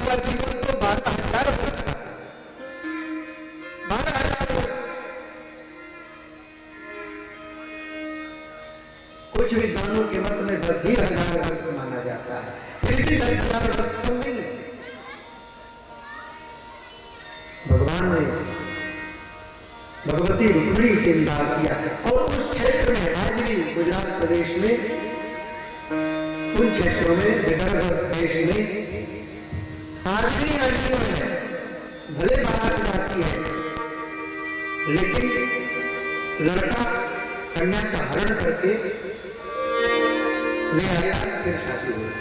का जीवन तो 12,000 वर्ष का, 12,000 वर्ष। कुछ विद्वानों के मत में 10,000 वर्ष माना जाता है, फिर भी 10,000 वर्ष कम नहीं है। भगवान ने भगवती रुक्मिणी से विवाह किया और उस क्षेत्र में आज भी गुजरात प्रदेश में, उन क्षेत्रों में, विदर्भ देश में आज भी लड़कियों है, भले बारात जाती है लेकिन लड़का कन्या का हरण करके ले आया, फिर शादी हुई।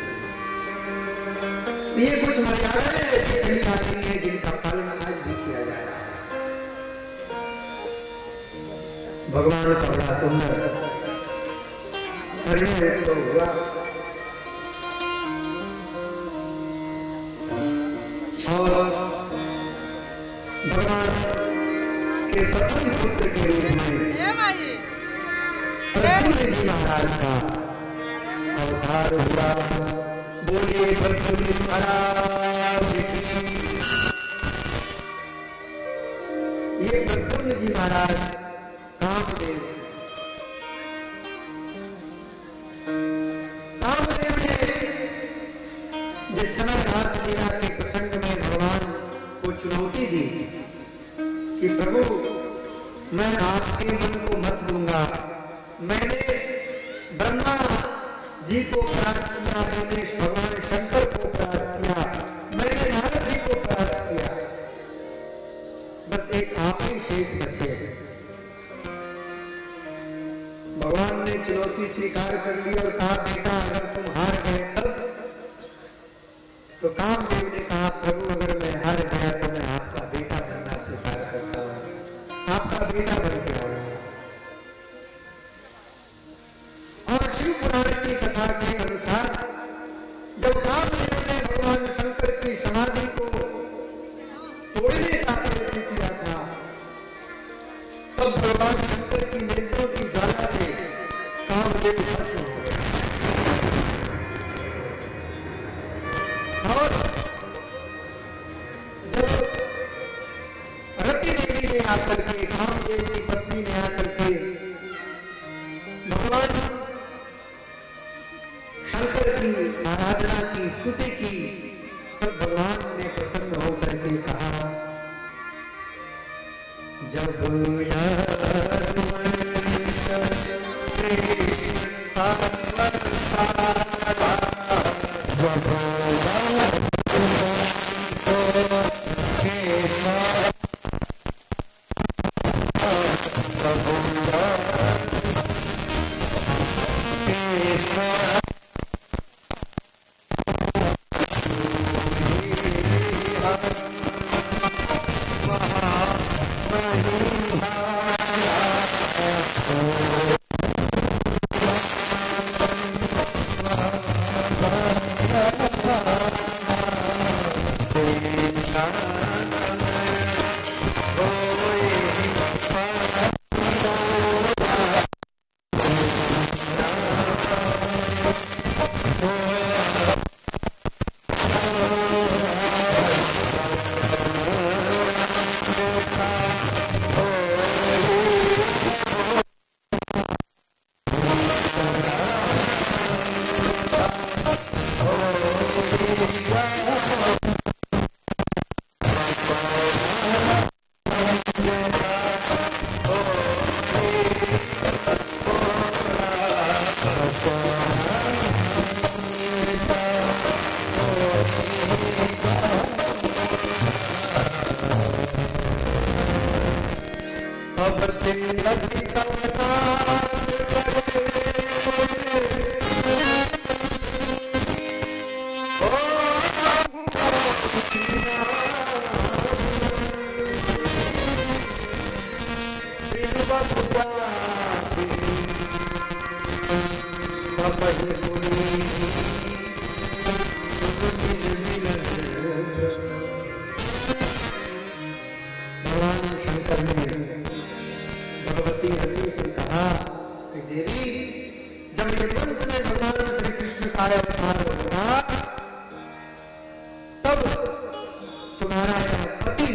ये कुछ मर्यादाएं चली आती है जिनका पालन आज भी किया जा रहा है। भगवान का बड़ा सुंदर परिणय तो हुआ और भगवान के प्रथम पुत्र के रूप में प्रद्युम्न जी महाराज का अवतार हुआ। बोलिए प्रद्युम्न महाराज की। ये प्रद्युम्न जी महाराज कामदेव ने जिस समय रासलीला के प्रसंग में भगवान को चुनौती दी कि प्रभु मैं आपके मन को मत दूंगा, मैंने ब्रह्मा जी को प्राप्त किया, गणेश भगवान शंकर को प्राप्त किया, मैंने नारद जी को प्राप्त किया, बस एक आप ही शेष बचे। भगवान ने चुनौती स्वीकार कर ली और कहा बेटा अगर तुम हार गए तब, तो कामदेव ने कहा प्रभु अगर मैं हार गया तो मैं आपका बेटा बनना स्वीकार करता हूं, आपका बेटा बन के आऊंगा। और शिव पुराण की कथा के अनुसार जब कामदेव ने भगवान शंकर की समाधि को तोड़ने का प्रयत्न किया था, तब भगवान शंकर की नेत्रों की ज्वाला से कामदेव भस्म हो गए। और जब रति देवी ने आकर के, कामदेव की पत्नी ने आकर के भगवान शंकर की आराधना की, स्तुति की, तब भगवान ने प्रसन्न होकर के कहा जब तब तुम्हारा यह पति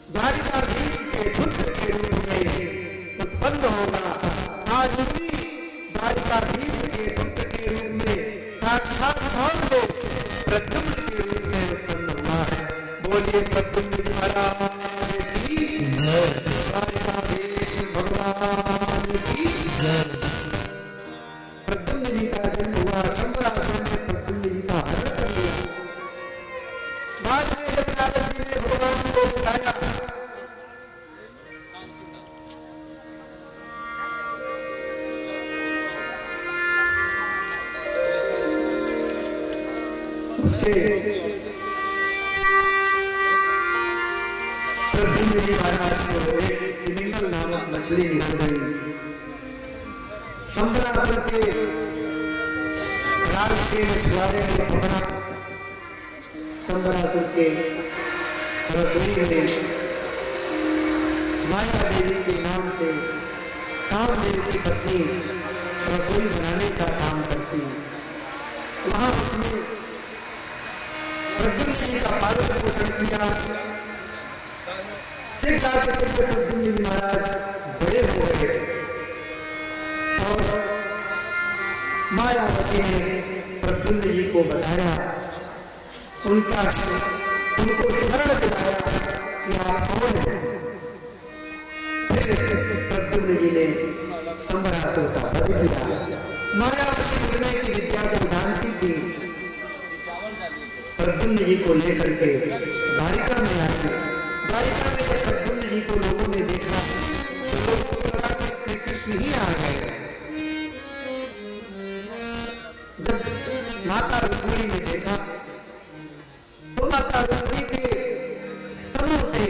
द्वारिकाधीश के पुत्र के रूप में उत्पन्न होगा। आज भी द्वारिकाधीश के पुत्र के रूप में साक्षात भाव प्रद्युम्न के रूप में उत्पन्न हुआ है। बोलिए प्रद्युम्न जी महाराज की जय, द्वारिकाधीश भगवान की जय। प्रद्युम्न जी का जन्म हुआ, शंबरासुर ने प्रद्युम्न जी का हरण कर लिया। बाद में जब नारद जी ने भगवान को बुलाया, उसके प्रद्युम्न जी महाराज को एक तिमिंगल नामक मछली निकल गई। शंबरासुर के राज के मछुआरे ने पकड़ा। शंबरासुर के रसोई में माया देवी के नाम से कामदेव की पत्नी रसोई बनाने का काम करती। वहां उसने प्रद्युम्न जी का पालन पोषण किया। प्रद्युम्न जी महाराज बड़े हो गए और मायावती ने प्रद्युम्न जी को बताया, उनको स्मरण दिलाया कि आप कौन हैं। फिर प्रद्युम्न जी ने शंबरासुर का वध किया। मायावती निर्णय की विद्या को जानती थी। प्रद्युम्न जी को लेकर के द्वारिका में आए। द्वारिका में जब प्रद्युम्न जी को लोगों ने देखा तो लोगों को लगा कि श्री कृष्ण ही आ गए। जब माता रुक्मिणी ने देखा तो माता रुक्मिणी के स्तनों से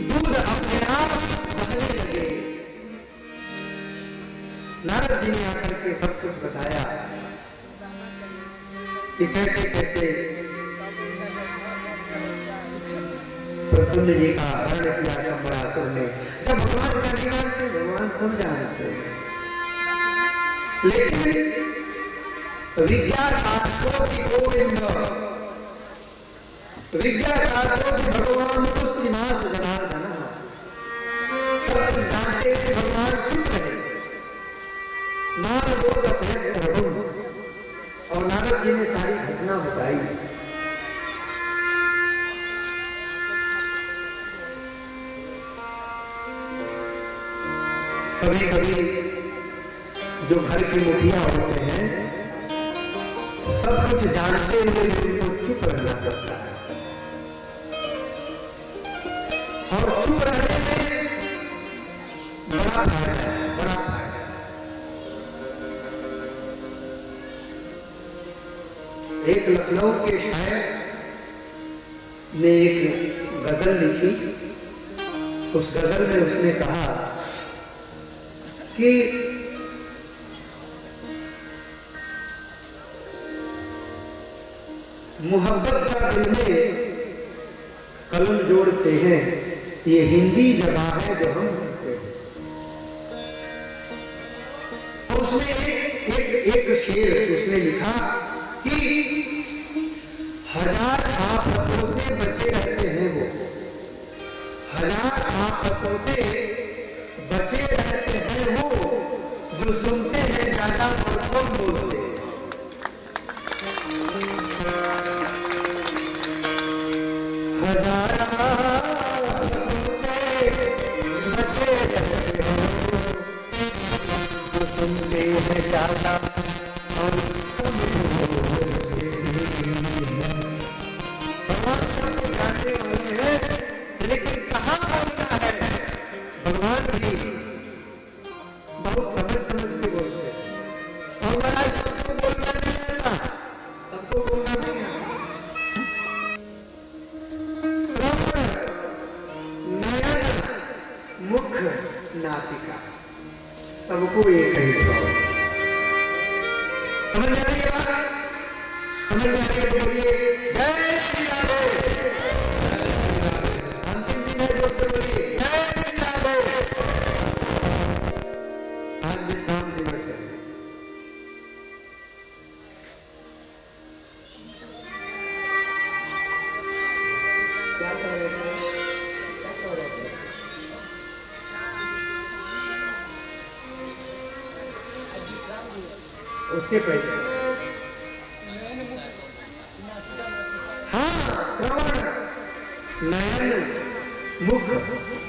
दूध अपने आप बहने लगे। नारद जी ने आकर के सब कुछ बताया कि कैसे कैसे प्रद्युम्न जी का हरण किया शंबरासुर ने। जब भगवान का ज्ञान थे, भगवान सब जानते हैं, लेकिन विज्ञातार्थों गोविंद, विज्ञातार्थों भगवान पुष्टिनाश जनार्दन, सब कुछ जानते थे, भगवान चुप रहे। नारद और नारद जी ने सारी घटना बताई। कभी कभी जो घर के मुखिया होते हैं, सब कुछ जानते हुए उनको चुप रहना पड़ता है, और चुप रहने में बड़ा फायदा है, बड़ा फायदा। एक लखनऊ के शायर ने एक गजल लिखी। उस गजल में उसने कहा कि मोहब्बत का दिल में कलम जोड़ते हैं, ये हिंदी जगह है जो हम कहते हैं। और उसने एक शेर उसने लिखा कि हजार आफतों से बचे रहते हैं वो, हजार आफतों से बचे रहते हैं वो, जो सुनते हैं ज्यादा और कम बोलते हैं। हजार आफतों से बचे रहते हैं जो सुनते हैं ज्यादा और कम बोलते हैं। भगवान सबको जानने वाले हैं, लेकिन कहाँ बोलना है भगवान भी बहुत समझ के बोलते हैं। और महाराज सबको बोलना नहीं आता, सबको बोलना नहीं आता। श्रवण, नयन, मुख, नासिका, सबको एक ही भाव। समझ आ रही है बात? समझ में आ रही है तो बोलिए जय श्री राधे। अंतिम दिन है, जोर से बोलिए जय श्री राधे। आज विश्राम दिवस है। उसके पहले। हाँ, श्रवण, नयन, मुख,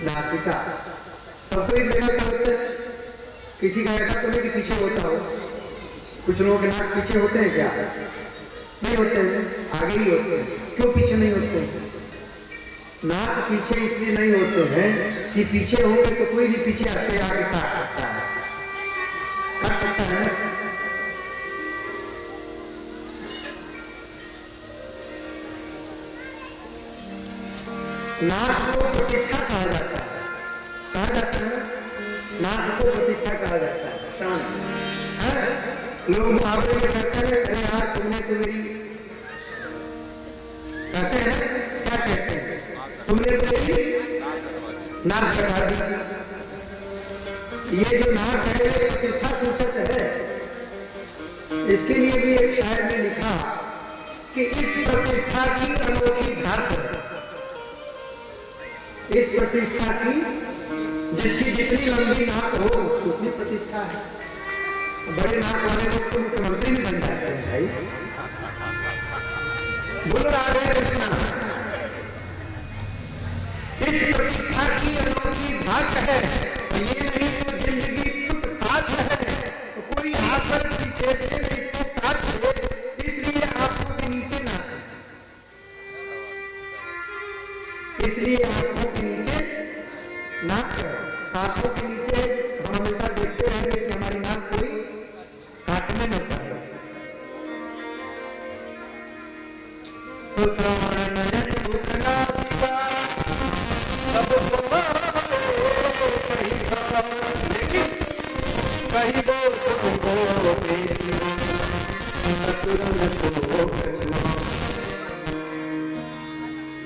नासिका, सबको एक जगह पे होते हैं। किसी का ऐसा तो नहीं कि पीछे होता हो। कुछ लोगों के नाक पीछे होते हैं क्या? नहीं होते हैं, आगे ही होते हैं। क्यों पीछे नहीं होते हैं? नाक पीछे इसलिए नहीं होते हैं कि पीछे होंगे तो कोई भी पीछे से आगे काट सकता है, काट सकता है। नाक को प्रतिष्ठा कहा जाता है। कहा जाता है नाक को प्रतिष्ठा कहा जाता है। शांत लोग मुहावरे में कहते हैं, अरे यार तुमने तो मेरी, कहते हैं क्या कहते हैं, तुमने तो मेरी नाक कटा दी। ये जो नाक है ये प्रतिष्ठा सूचक है। इसके लिए भी एक शायर ने लिखा कि इस प्रतिष्ठा की अनोखी धाक है। इस प्रतिष्ठा की, जिसकी जितनी लंबी नाक हो उसकी उतनी प्रतिष्ठा है। बड़े नाक वाले लोग तो मुख्यमंत्री भी बन जाते हैं भाई। बोल राधे कृष्णा। इस प्रतिष्ठा की अनोखी धाक है। ये नहीं तो जिंदगी फुटपाथ है, तो कोई आकर पीछे से इसको काट दे, इसलिए आंखों के नीचे नाक है। इसलिए आंखों के नीचे नाक है। आंखों के नीचे हम हमेशा देखते रहेंगे कि हमारी नाक कोई काटने न पाए। तो श्रवण नयन मुख नासिका सबको कही दो सबको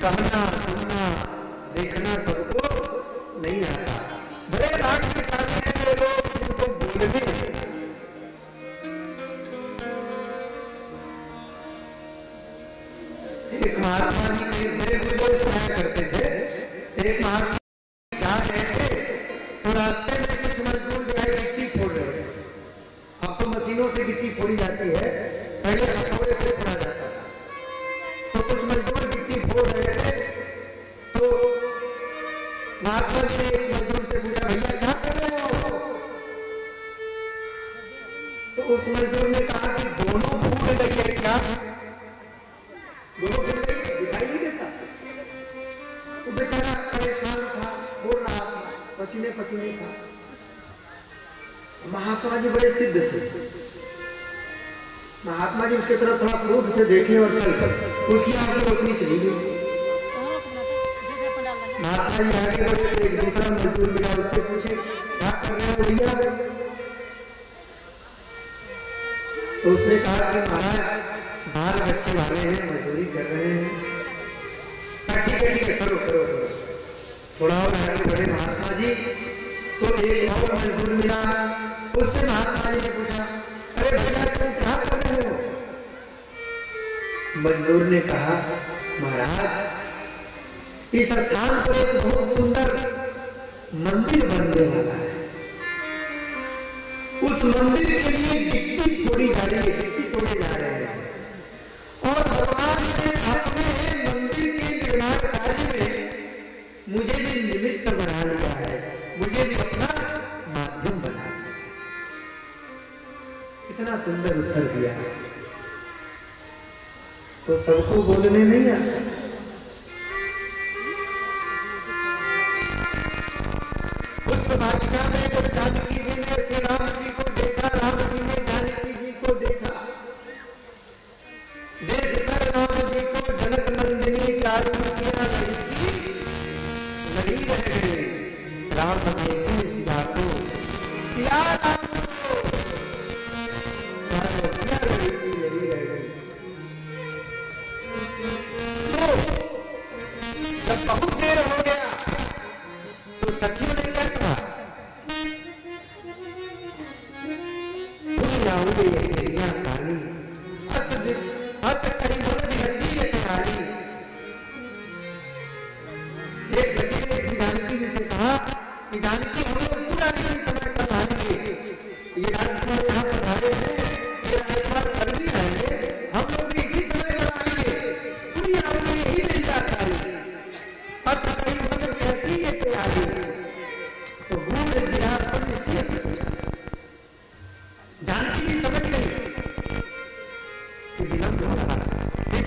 कहना सुनना देखना सबको नहीं आता। बड़े नाक के सामने लोग जिनको बोलने, एक महात्मा जी मेरे को सुनाया करते थे। एक महात्मा जा रहे थे तो रास्ते में कुछ मजदूर जो है गिट्टी फोड़ रहे थे। अब तो मशीनों से गिट्टी फोड़ी जाती है, पहले हथौड़े से फोड़ा जाता था। तो कुछ मजदूर गिट्टी फोड़ रहे थे। तो महात्मा जी ने एक मजदूर से पूछा, भैया क्या कर रहे हो? तो उस मजदूर ने कहा कि दोनों फूट गई है क्या? दोनों फूट गई, दिखाई नहीं देता। वो बेचारा परेशान था, बोल रहा था, पसीने पसीने था। महात्मा जी बड़े सिद्ध थे। महात्मा जी उसके तरफ थोड़ा क्रोध से देखे और चल कर उसकी आंखें रोकनी चली गई। महात्मा जी आगे बढ़े तो एक दूसरा मजदूर मिला, उससे पूछे क्या कर रहे हो भैया? तो उसने कहा कि महाराज बाल बच्चे वाले हैं, मजदूरी कर रहे हैं। ठीक है करो करो करो। थोड़ा और आगे बढ़े महात्मा जी तो एक और मजदूर मिला, उससे महात्मा जी ने पूछा, अरे भैया तुम क्या कर रहे हो? मजदूर ने कहा, महाराज इस स्थान पर एक बहुत सुंदर मंदिर बनने वाला है। उस मंदिर के लिए गिट्टी फोड़ी जा रही है, गिट्टी फोड़े जा रहे हैं। और भगवान ने अपने मंदिर के निर्माण कार्य में मुझे भी निमित्त बना लिया है, मुझे भी अपना माध्यम बना लिया। कितना सुंदर उत्तर दिया। तो सबको बोलने नहीं आता। में जब जानकी जी ने श्री राम जी को देखा, राम जी ने जानकी जी को देखा, देखकर राम जी को जनक नंदिनी चारों मुखिया लगी रह गए। राम देखे सीता को, सिया राम को चारों मुखिया लगी रह गई। तो जब बहुत देर हो गया तो सखियों ने क्या कहा, काली हस करी काली। एक सखी ने जानकी जी से कहा कि जानकी हम लोग पूरा नहीं समय कर पाएंगे, ये राजकुमार यहाँ पर आए हैं, ये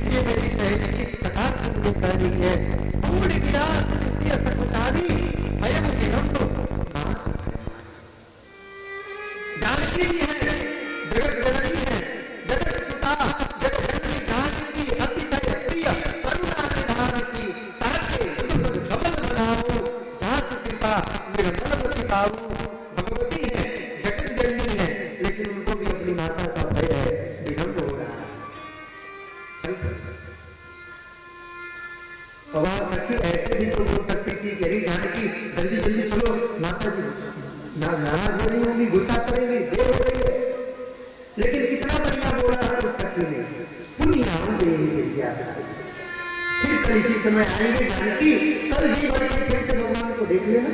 इसलिए मेरी सहेली इस प्रकार से मुझे करनी है। पूर्ण विलास नित्य सकुचारी भयम दिनम तो जानकी जी है, जगत जननी है, जगत सुता, जगत जननी जानकी अतिशय प्रिय करुणा निधान की ताके कमल बनाओ दास कृपा मेरा मन बताओ। भगवती है, जगत जननी है, लेकिन उनको भी अपनी माता का भय है, विलंब हो रहा है। सखी ऐसे भी तो बोल सकती थी कि अरे जानकी जल्दी जल्दी चलो, माता जी नाराज हो रही होंगी, गुस्सा करेंगी, देर हो रही है। लेकिन कितना बढ़िया बोला है उस सखी ने, पुण्य देंगे। फिर कल इसी समय आएंगे जानकी, कल ही बढ़ के फिर से भगवान को देख लेना।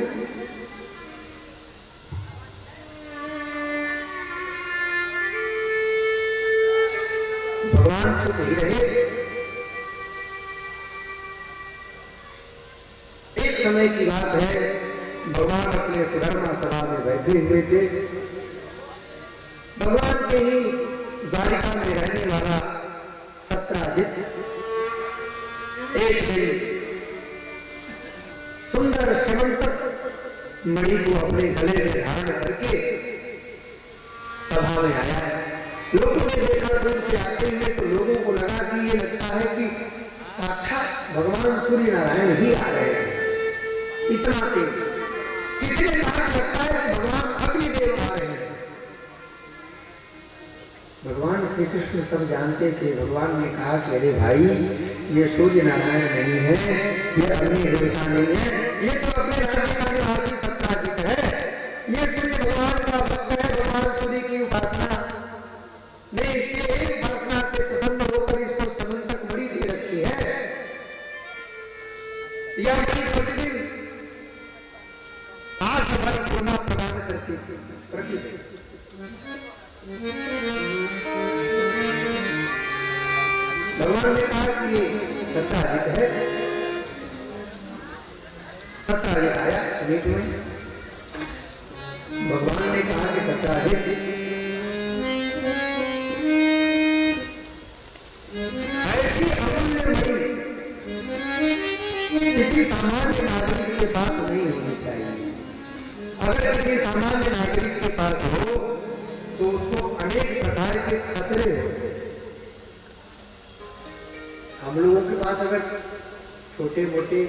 भगवान चुप ही रहे। एक समय की बात है, भगवान अपने सुधर्मा सभा में बैठे हुए थे। भगवान के ही द्वारिका में रहने वाला सत्राजित एक दिन सुंदर श्रीमंत मणि को अपने गले में धारण करके सभा में आया। लोगों ने देखा, दूर से आते हुए तो लोगों को लगा कि ये लगता है कि साक्षात भगवान सूर्य नारायण ही आ रहे हैं, इतना तेज। किसी ने कहा लगता है कि भगवान अग्निदेव आ रहे हैं। भगवान श्री कृष्ण सब जानते थे। भगवान ने कहा कि अरे भाई, ये सूर्य नारायण नहीं है, ये अग्नि देवता नहीं है, ये तो अपने राज्य का निवासी सत्राजित है। ये सूर्य भगवान का भक्त है, भगवान सूर्य की उपासना ने इसके एक उपासना से प्रसन्न होकर इसको समंतक मणि दे रखी है। यह मणि प्रतिदिन 8 वर्ष सोना प्रदान करती थी प्रतिदिन। भगवान ने कहा कि ये सत्राजित है। सत्राजित आया समीप में। भगवान ने कहा कि सत्राजित ऐसी अमूल्य मणि किसी सामान्य नागरिक के पास नहीं होनी चाहिए। अगर किसी सामान्य नागरिक के पास हो तो उसको अनेक प्रकार के खतरे होते हैं। हम लोगों के पास अगर छोटे मोटे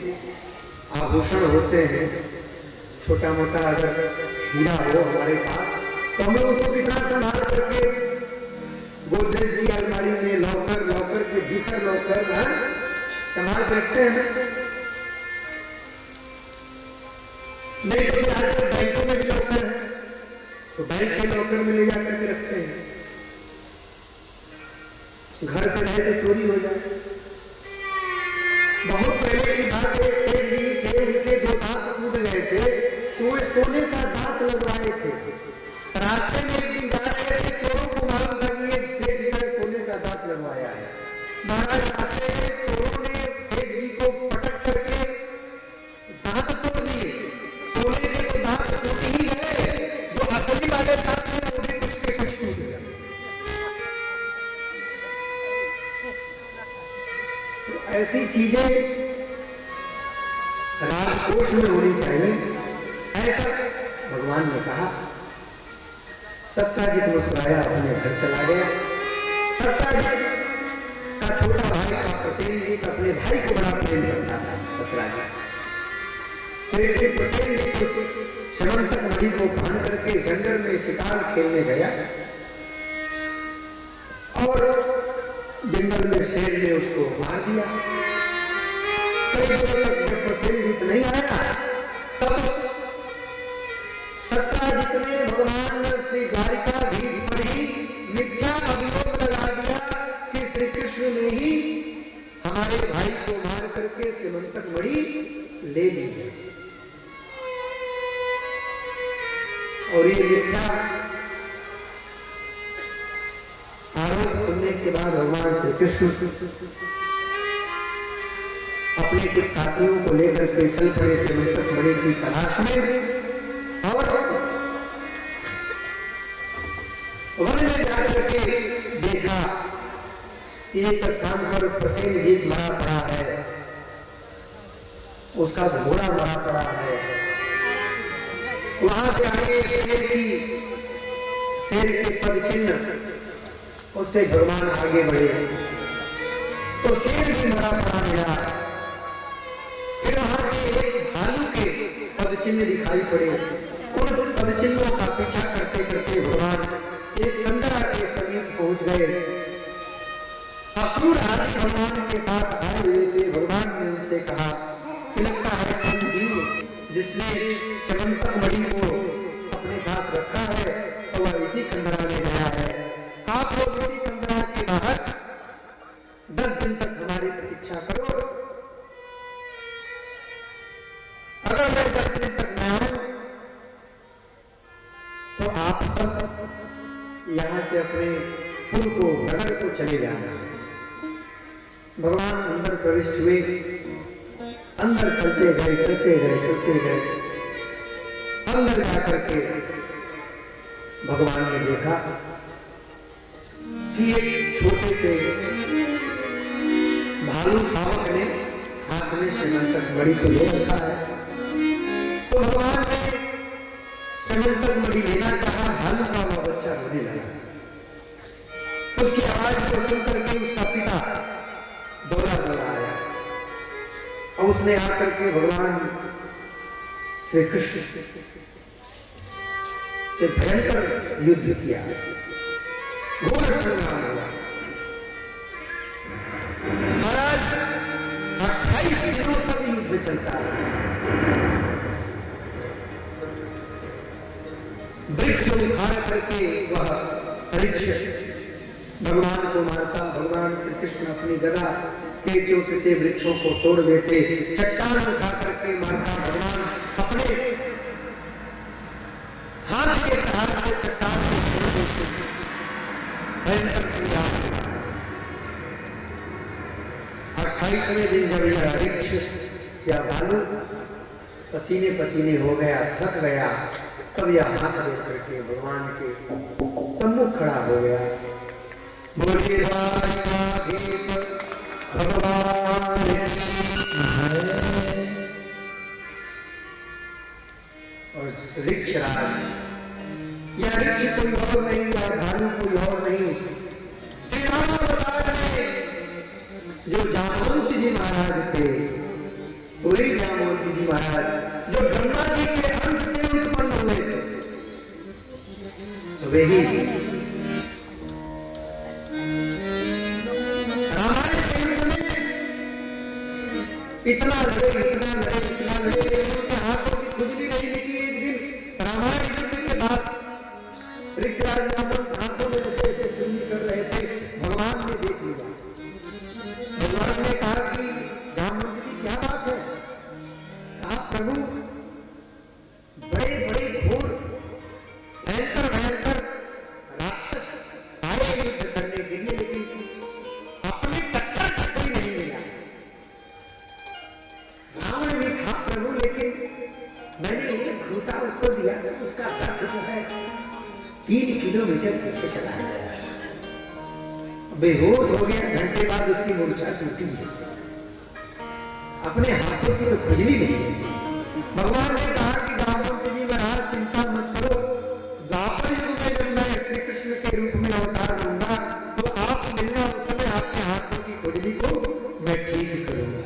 आभूषण होते हैं, छोटा मोटा अगर हीरा हो हमारे पास, तो हम लोग उसको कितना संभाल करके गोदरेज की अलमारी में लॉकर के भीतर लॉकर संभाल के रखते हैं। नहीं तो आजकल बैंकों में भी लॉकर है, तो बैंक के लॉकर में ले जाकर के रखते हैं। घर पे रहे तो चोरी हो जाए। बहुत पहले की बात, एक सेठ जी थे, उनके जो दांत टूट गए थे तो वे सोने का दांत लगवाए थे। रास्ते में एक दिन जा रहे थे, चोरों को मालूम था कि एक सेठ जी ने सोने का दांत लगवाया है। महाराज रास्ते में चोरों ने सेठ जी को पटक करके दांत तोड़ दिए। सोने के तो दांत टूट ही गए, जो असली वाले दांत थे वो भी कुछ के कुछ टूट गए। तो ऐसी चीजें राजकोष में होनी चाहिए, ऐसा भगवान ने कहा। सत्राजित मुस्कुराया, अपने घर चला गया। सत्राजित का छोटा भाई था प्रसेनजित, अपने भाई को बड़ा प्रेम करता था सत्राजित। फिर प्रसेनजित उस समंतक मणि को बांध करके जंगल में शिकार खेलने गया और जंगल में शेर ने उसको मार दिया। कई दिनों तक जब प्रसेनजित नहीं आया, तब सत्राजित ने भगवान श्री द्वारिकाधीश पर ही मिथ्या अभियोग लगा दिया कि श्री कृष्ण ने ही हमारे भाई को मार करके समंतक मणि ले ली है। और ये मिथ्या आरोप सुनने के बाद भगवान श्री कृष्ण अपने कुछ साथियों को लेकर के चल पड़े समंतक मणि की तलाश में, और वन में जाकर के देखा एक स्थान पर प्रसेनजीत मरा पड़ा है, उसका घोड़ा मरा पड़ा है। वहां से आगे शेर के पद चिन्ह, उससे भगवान आगे बढ़े तो शेर भी मरा पड़ा मिला। फिर वहां से एक भालू के पद चिन्ह दिखाई पड़े। उन पद चिन्हों का पीछा करते करते भगवान एक कंदरा के समीप पहुंच गए। अक्रूर आदि भगवान के साथ आए हुए थे। भगवान ने उनसे कहा कि लगता है तुम जीव जिसने शमंतक मणि को अपने पास रखा है तो वह इसी कंदरा में गया है। आप लोग इसी कंदरा के बाहर 10 दिन तक हमारी प्रतीक्षा करो। अगर मैं 10 दिन तक न आऊं तो आप सब यहां से अपने कुल को नगर को चले जाना। भगवान अंदर प्रविष्ट हुए, अंदर चलते गए चलते गए चलते गए। अंदर जाकर के भगवान ने देखा कि एक छोटे से भालू शावक ने हाथ में शमंतक मणि को ले रखा है। तो भगवान ने शमंतक मणि लेना चाहा, भालू का वह बच्चा रोने लगा। उसकी आवाज को सुनकर के उसका पिता दौड़ा दौड़ा आया और उसने आकर के भगवान श्री कृष्ण से भयंकर युद्ध किया, घोर संग्राम हुआ। महाराज 28 दिनों तक युद्ध चलता है। वृक्ष उखाड़ करके वह परीक्षित भगवान को मारता। भगवान श्री कृष्ण अपनी गदा के चोट से वृक्षों को तोड़ देते। चट्टान उठा करके मारता। भगवान अपने हाथ के प्रहार से चट्टान को तोड़ देते। भयंकर संग्राम। 28वें दिन जब यह वृक्ष या भालू पसीने पसीने हो गया, थक गया, तब यह हाथ दे करके भगवान के सम्मुख खड़ा हो गया। बोले भगवान और वृक्षराज, यह वृक्ष कोई और नहीं, यह भालू कोई और नहीं, श्री राम अवतार में जो जामवंत जी महाराज थे, वही जामवंत जी महाराज जो ब्रह्मा जी के अंश से उत्पन्न हुए थे, वही इतना लड़े इतना लड़े इतना लड़े, उनके हाथों की खुजली नहीं निकली। एक दिन रामायण युद्ध के बाद वृक्षराज हाथों में जैसे ऐसे खुजली कर रहे थे, भगवान ने देख लिया। भगवान ने कहा कि जामवंत जी क्या बात है? कहा प्रभु बड़े बड़े घोर भयंकर भयंकर राक्षस आए युद्ध करने के लिए, लेकिन अपने टक्कर का कोई नहीं मिला। रावण भी था प्रभु, लेकिन मैंने एक घूसा उसको दिया तो उसका रथ जो है 3 किलोमीटर पीछे चला गया, बेहोश हो गया। घंटे बाद उसकी मूर्छा टूटी है। अपने हाथों की तो खुजली नहीं। भगवान ने कहा कि जामवंत जी महाराज चिंता मत करो, द्वापर युग में जब मैं श्री कृष्ण के रूप में अवतार लूंगा तो आप मिलना, उस समय आपके हाथों की खुजली को मैं ठीक करूंगा।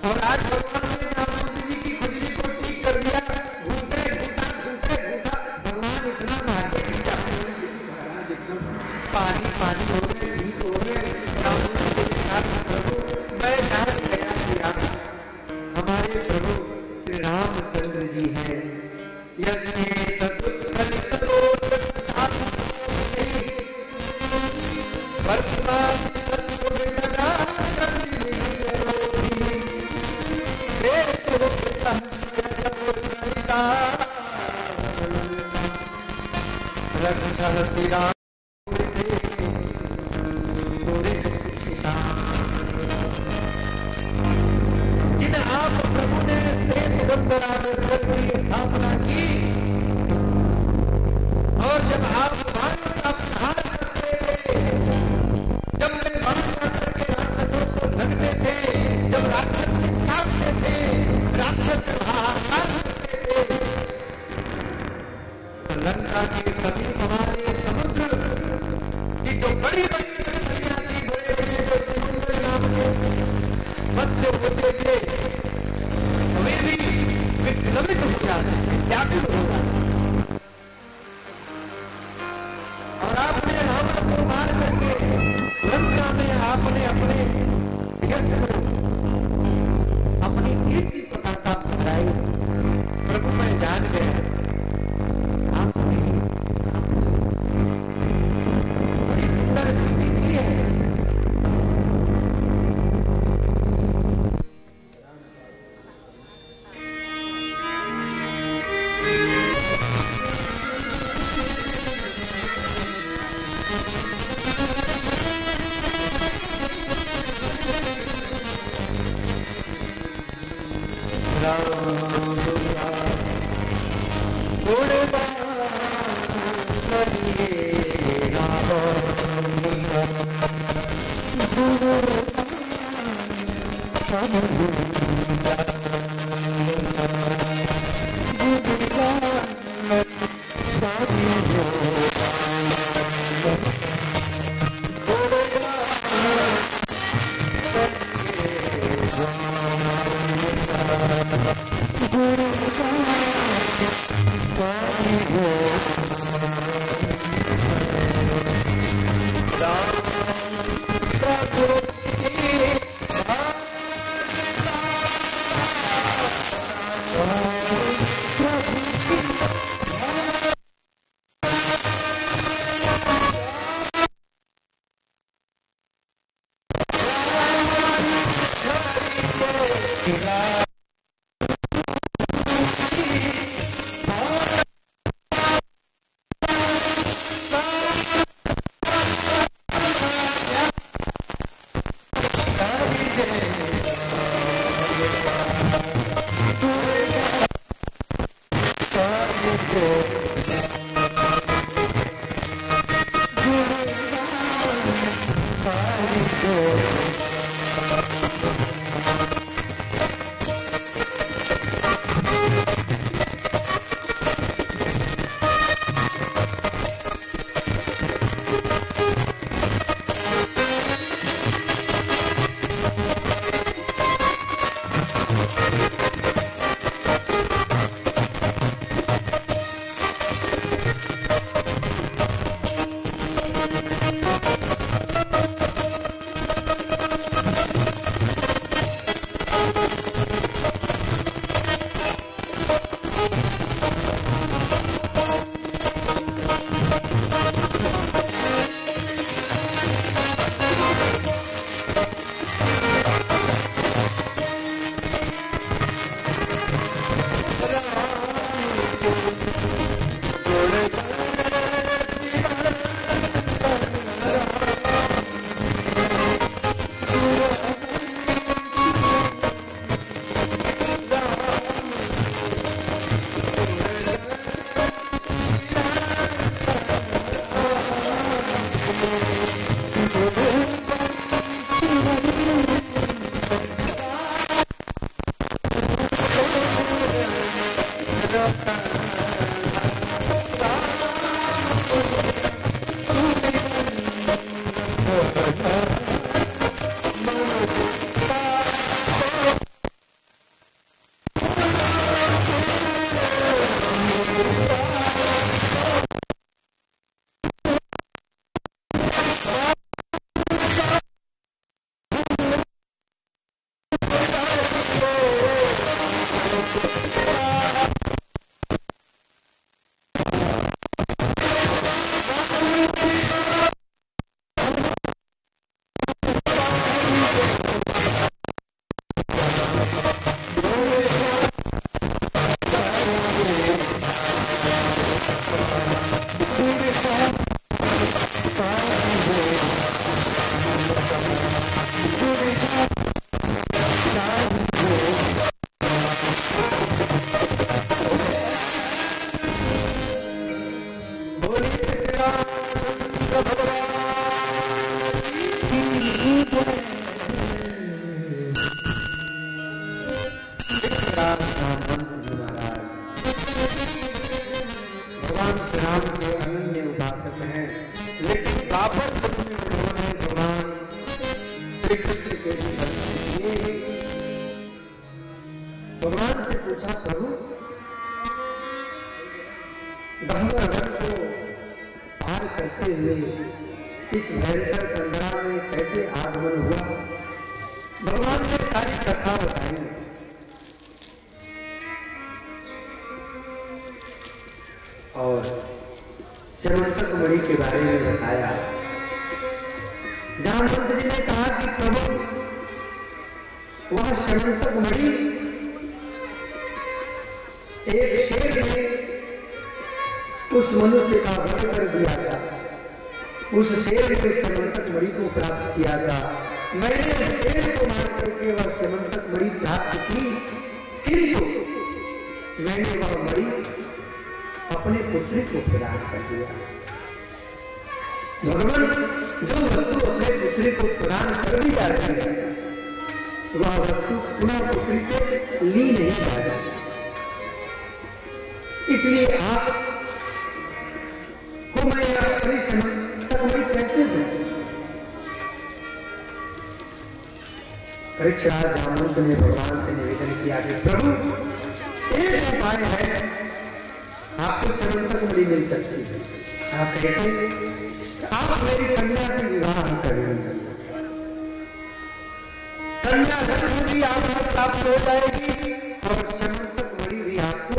और आज भगवान ने जामवंत जी की खुजली को ठीक कर दिया। घूसे घूसा घूसे घूसा, भगवान इतना भाग्य कि जामवंत जी महाराज एकदम पानी पानी हो गए, ठीक हो गए। प्रभु मैं जान गया कि आप हमारे प्रभु श्री रामचंद्र जी हैं। जिन आप प्रभु ने स्थापना की, और जब आप वायु का प्रहार करते थे, जब मैं मध्य होते हुए हमें भी विक्रमित हो जाता है, व्याकुल हो जाता है। और आपने रावण को मार करके लंका में आपने अपने यश को, अपनी कीर्ति पताका फहराई। प्रभु मैं जान गया आपने बड़ी सुंदर स्थिति की है। द्वापर युग में उन्होंने भगवान श्री कृष्ण के भगवान से पूछा, प्रभु गंगा वन को पार करते हुए इस भयंकर कंदरा में कैसे आगमन हुआ? भगवान ने सारी कथा बताई। और श्यमंतक मणि के बारे में बताया। जामवंत जी ने कहा कि प्रभु वह श्यमंतक मणि एक शेर ने उस मनुष्य का वध कर दिया था। उस शेर ने श्यमंतक मणि को प्राप्त किया था। मैंने उस शेर को मार करके वह श्यमंतक मणि प्राप्त की, किंतु मैंने वह मणि अपने पुत्री को प्रदान कर दिया। भगवान जो वस्तु अपने पुत्री को प्रदान कर दी जाती है वह वस्तु पुनः पुत्री से ली नहीं जा जाती। इसलिए आप को मैं अपनी श्यमंतक मणि कैसे दूं? परीक्षित जामवंत ने भगवान से निवेदन किया कि प्रभु एक उपाय है, आपको श्यमंतक मणि मिल सकती है। आप कैसे? आप मेरी कन्या से विवाह करेंगे, कन्या धन भी आपको प्राप्त हो जाएगी और श्यमंतक मणि भी आपको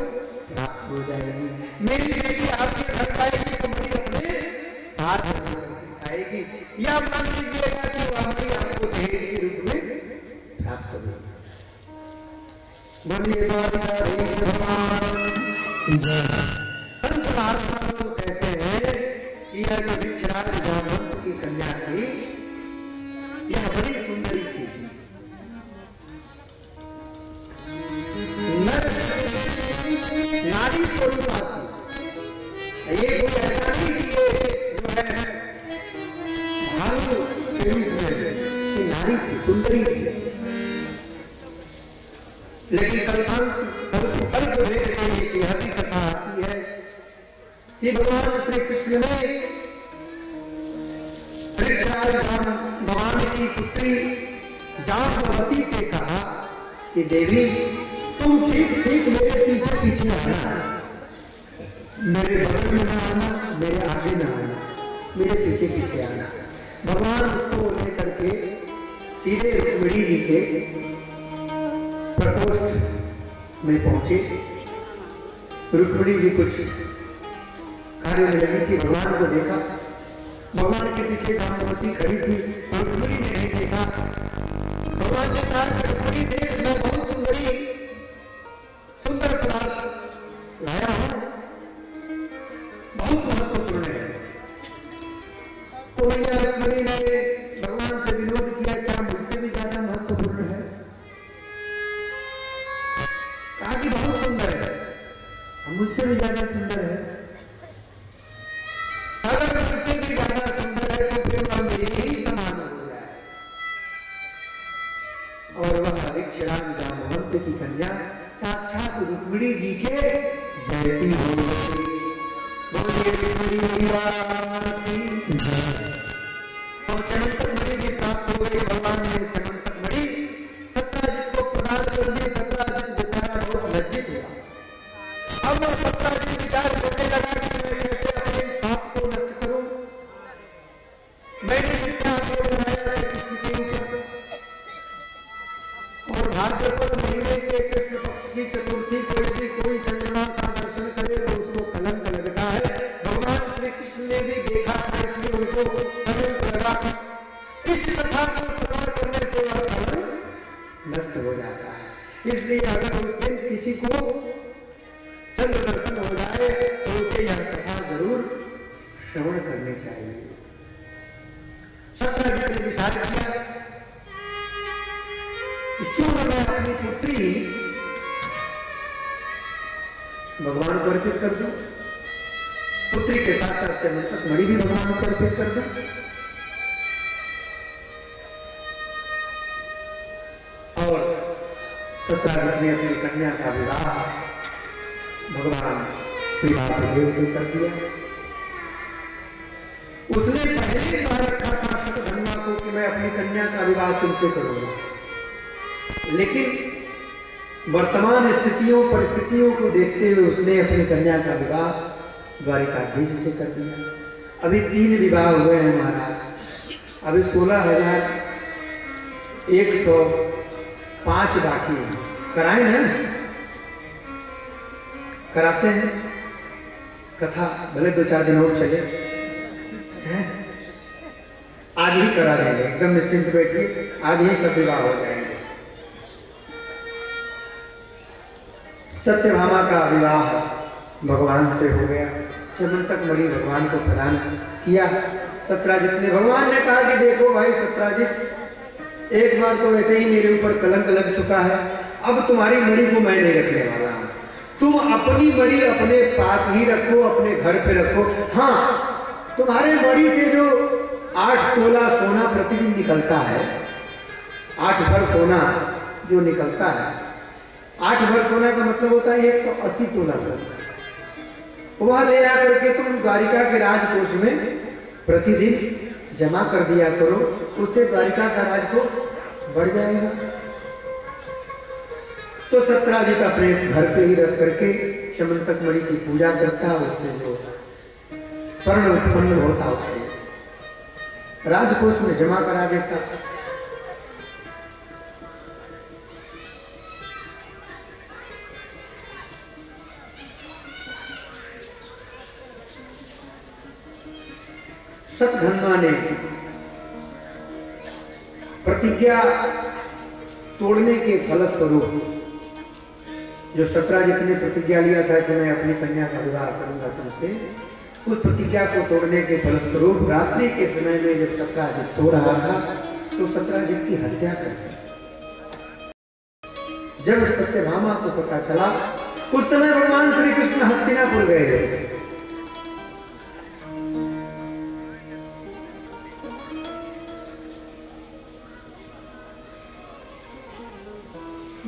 प्राप्त हो जाएगी। मेरी बेटी आपके घर आएगी तो मणि अपने साथ आएगी, या मान लीजिएगा कि वह मणि आपको दहेज के रूप में प्राप्त होगी। बोलिए संत महात्मा लोग कहते हैं कि यह जो वृक्षराज जामवंत की कन्या थी यह बड़ी सुंदरी थी। नारी स्वरूपा थी। ये कोई ऐसा नहीं कि ये जो है भालू के रूप में नारी थी, सुंदरी थी। लेकिन कल्प भेद से यह भी कथा आती है कि भगवान श्री कृष्ण ने भगवान की पुत्री जाम्बवती से कहा कि देवी तुम ठीक ठीक मेरे पीछे पीछे आना, मेरे बगल में ना आना, मेरे आगे ना आना, मेरे पीछे पीछे आना। भगवान उसको लेकर के सीधे रुक्मिणी जी के प्रकोष्ठ में पहुंचे। रुक्मिणी जी कुछ कार्य में लगी थी, भगवान को देखा। भगवान के पीछे जाम्बवती खड़ी थी, रुक्मिणी ने नहीं देखा। भगवान ने कहा, रुक्मिणी देख, मैं बहुत सुंदर पदार्थ लाया हूं, बहुत महत्वपूर्ण है। तो मैया रुक्मिणी ने भगवान से विनोद किया, क्या मुझसे भी ज्यादा महत्वपूर्ण है? कहा कि बहुत सुंदर है, मुझसे भी ज्यादा सुंदर है। अगर मुझसे भी ज्यादा सुंदर है तो फिर वह मेरे ही समान हो जाए। और वह वृक्षराज जाम्बवंत की कन्या साक्षात रुक्मिणी जी के जैसी हो गई। बोलिए रुक्मिणी मैया की जय। और श्यमंतक मणि भी प्राप्त हो गई। भगवान ने श्यमंतक मणि सत्राजित को प्रदान कर दी। सत्राजित बेचारा बहुत लज्जित हुआ। अब वह सत्राजित विचार करने लगा कि मैं कैसे अपने पाप को नष्ट करूं। मैंने विद्या को बनाया है कृष्ण के ऊपर, और भाद्रपद महीने के कृष्ण पक्ष की चतुर्थी को यदि कोई चंद्रमा का दर्शन करे तो उसको कलंक लगता है। भगवान श्री कृष्ण ने भी देखा था, इसलिए उनको कलंक लगा। इस कथा को श्रवण करने से वह कलंक नष्ट हो जाता है। इसलिए अगर उस दिन किसी को चंद्र दर्शन हो जाए तो उसे यह कथा जरूर श्रवण करनी चाहिए। सत्राजित ने विचार किया क्यों न मैं अपनी पुत्री भगवान को अर्पित कर दूं, पुत्री के साथ साथ श्यमंतक मणि भी भगवान को अर्पित कर दूं। और सत्राजित ने अपनी कन्या का विवाह भगवान श्री वासुदेव से कर दिया। उसने पहले कहा रखा था शतधन्वा को कि मैं अपनी कन्या का विवाह तुमसे करूंगा, लेकिन वर्तमान स्थितियों परिस्थितियों को देखते हुए उसने अपनी कन्या का विवाह द्वारिकाधीश से कर दिया। अभी 3 विवाह हुए हैं महाराज, अभी 16,105 बाकी है। कराए ना, कराते हैं कथा, भले 2-4 दिन और चले हैं, आज ही करा देंगे, एकदम निश्चिंत बैठिए, आज ही सब विवाह हो जाएंगे। सत्यभामा का विवाह भगवान से हो गया, समंतक मणि भगवान को प्रदान किया। सत्राजित ने, भगवान ने कहा कि देखो भाई सत्राजित, एक बार तो ऐसे ही मेरे ऊपर कलंक लग चुका है, अब तुम्हारी मणि को मैं नहीं रखने वाला हूं। तुम अपनी मणि अपने पास ही रखो, अपने घर पे रखो। हाँ, तुम्हारे मणि से जो 8 तोला सोना प्रतिदिन निकलता है, 8 भर सोना जो निकलता है, 8 भर सोना का मतलब होता है 180 तोला सोना, वह ले आकर के तुम द्वारिका के राजकोष में प्रतिदिन जमा कर दिया करो, उससे द्वारिका का राजकोष बढ़ जाएगा। तो सत्राजित अपने घर पे ही रख करके समंतक मणि की पूजा करता, उससे जो स्वर्ण उत्पन्न होता उसे राजकोष में जमा करा देता। सतधन्वा ने प्रतिज्ञा तोड़ने के फलस्वरूप, जो सत्राजित ने प्रतिज्ञा लिया था कि मैं अपनी कन्या का विवाह करूंगा तुमसे, उस प्रतिज्ञा को तोड़ने के फलस्वरूप रात्रि के समय में जब सत्राजित सो रहा था तो सत्राजित की हत्या कर दी। जब सत्यभामा को पता चला, उस समय भगवान श्री कृष्ण हस्तिनापुर गए।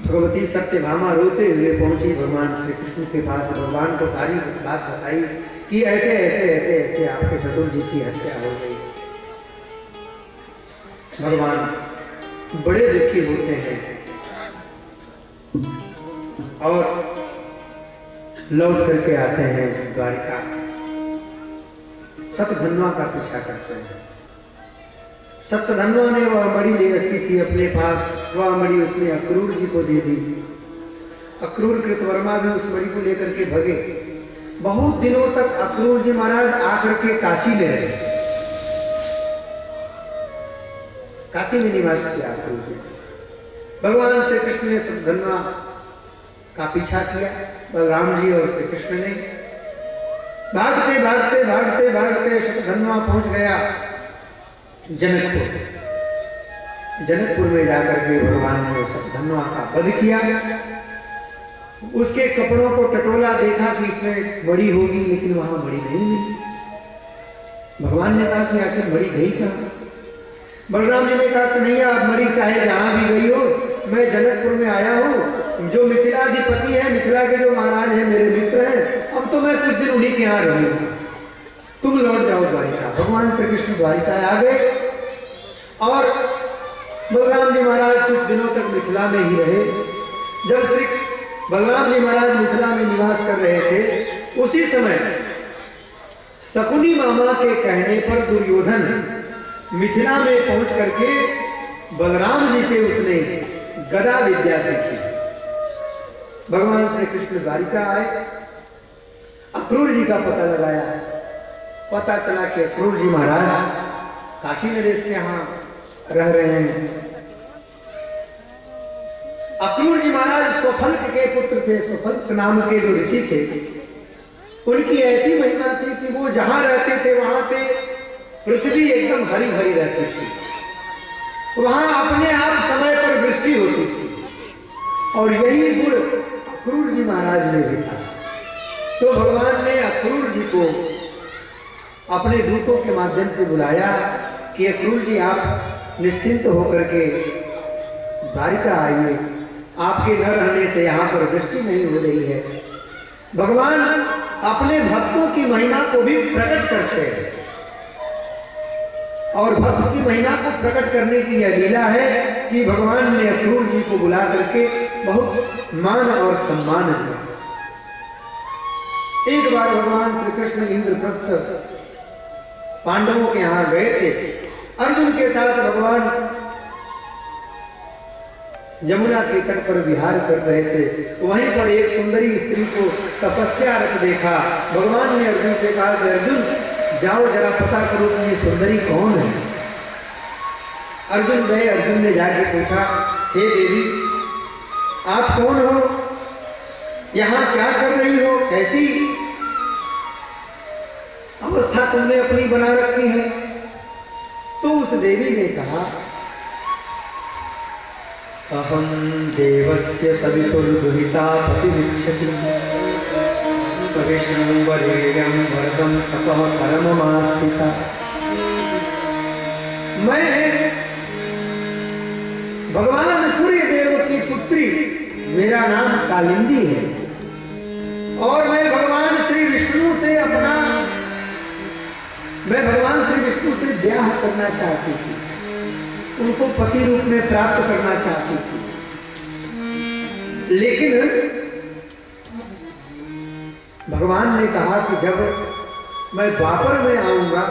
भगवती सत्यभामा रोते हुए पहुंची भगवान श्री कृष्ण के पास, भगवान को सारी बात बताई कि ऐसे ऐसे ऐसे ऐसे आपके ससुर जी की हत्या हो गई। भगवान बड़े दुखी होते हैं और लौट करके आते हैं द्वारिका, सतधन्वा का पीछा करते हैं। सतधन्वा ने वह मणि ले रखी थी अपने पास, वह मणि उसने अक्रूर जी को दे दी। अक्रूर कृतवर्मा भी उस मणि को लेकर के भगे। बहुत दिनों तक अक्रूर जी महाराज आकर के काशी में रहे, काशी में निवास किया अक्रूर जी। भगवान श्री कृष्ण ने सतधन्वा का पीछा किया, बलराम जी और श्री कृष्ण ने भागते भागते भागते भागते सतधन्वा पहुंच गया जनकपुर। जनकपुर में जाकर के भगवान ने सतधन्वा का वध किया। उसके कपड़ों को टटोला, देखा कि इसमें मणि होगी, लेकिन वहां मणि नहीं मिली। भगवान ने कहा कि आखिर मणि गई कहां? बलराम जी ने कहा कि नहीं, आप मणि चाहे जहां भी गई हो, मैं जनकपुर में आया हूं, जो मिथिलाधिपति है, मिथिला के जो महाराज हैं, मेरे मित्र हैं, अब तो मैं कुछ दिन उन्हीं के यहाँ रहूंगा, तुम लौट जाओ द्वारिका। भगवान श्री कृष्ण द्वारिका आ गए और बलराम जी महाराज कुछ दिनों तक मिथिला में ही रहे। जब श्री बलराम जी महाराज मिथिला में निवास कर रहे थे, उसी समय शकुनी मामा के कहने पर दुर्योधन मिथिला में पहुंच करके बलराम जी से उसने गदा विद्या सीखी। भगवान श्री कृष्ण द्वारिका आए, अक्रूर जी का पता लगाया, पता चला कि अक्रूर जी महाराज काशी नरेश के यहाँ रह रहे हैं। अक्रूर जी महाराज स्वफल्क के पुत्र थे। स्वफल्क नाम के जो ऋषि थे, उनकी ऐसी महिमा थी कि वो जहां रहते थे वहां पे पृथ्वी एकदम हरी भरी रहती थी, वहां अपने आप समय पर वृष्टि होती थी। और यही गुण अक्रूर जी महाराज में भी था। तो भगवान ने अक्रूर जी को अपने दूतों के माध्यम से बुलाया कि अक्रूर जी आप निश्चिंत होकर के द्वारिका आइए, आपके न रहने से यहाँ पर वृष्टि नहीं हो रही है। भगवान अपने भक्तों की महिमा को भी प्रकट करते हैं और भक्त की महिमा को प्रकट करने की यह लीला है कि भगवान ने अक्रूर जी को बुला करके बहुत मान और सम्मान दिया। एक बार भगवान श्री कृष्ण इंद्रप्रस्थ पांडवों के यहां गए थे। अर्जुन के साथ भगवान यमुना के तट पर विहार कर रहे थे। वहीं पर एक सुंदरी स्त्री को तपस्यारत देखा। भगवान ने अर्जुन से कहा कि अर्जुन जाओ जरा पता करो कि ये सुंदरी कौन है। अर्जुन गए। अर्जुन ने जाके पूछा, हे देवी आप कौन हो, यहां क्या कर रही हो, कैसी अवस्था तुमने अपनी बना रखी है। तो उस देवी ने कहा, अहम देवस्य सवितुर्दुहिता प्रतिवीक्षति विष्णु वरेण्यं वरदं तपः परममास्थिता। मैं भगवान सूर्य देव की पुत्री, मेरा नाम कालिंदी है और मैं भगवान श्री विष्णु से ब्याह करना चाहती थी, उनको पति रूप में प्राप्त करना चाहती थी। लेकिन भगवान ने कहा कि जब मैं द्वापर में आऊंगा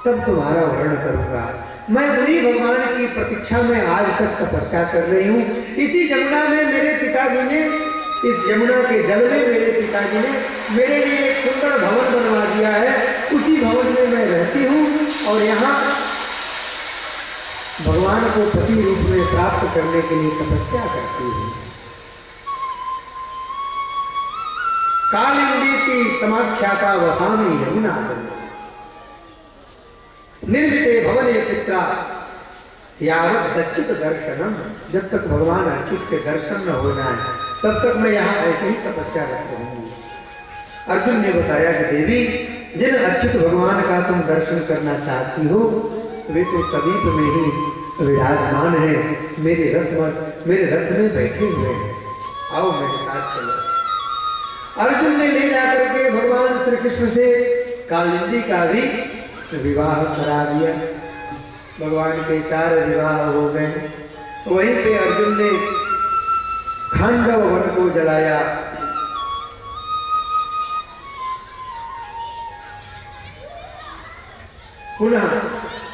तब तुम्हारा वर्ण करूंगा। मैं उन्हीं भगवान की प्रतीक्षा में आज तक तपस्या कर रही हूं। इसी यमुना में मेरे पिताजी ने, इस यमुना के जल में मेरे पिताजी ने मेरे लिए एक सुंदर भवन बनवा दिया है। उसी भवन में मैं रहती हूं और यहाँ भगवान को पति रूप में प्राप्त करने के लिए तपस्या करती हूँ। कालिंदी की समाख्याता वसामी यमुना जल निर्मिते भवने पित्रा यावत दच्युत दर्शनम। जब तक भगवान अच्युत के दर्शन न हो जाए तब तक मैं यहाँ ऐसे ही तपस्या करती रहूंगी। अर्जुन ने बताया कि देवी जिन अच्युत भगवान का तुम दर्शन करना चाहती हो वे तो समीप में ही विराजमान है, मेरे रथ में बैठे हुए हैं। आओ मेरे साथ चलो। अर्जुन ने ले जाकर के भगवान श्री कृष्ण से कालिंदी का भी विवाह करा दिया। भगवान के 4 विवाह हो गए। वहीं पे अर्जुन ने खांडव वन को जलाया। पुनः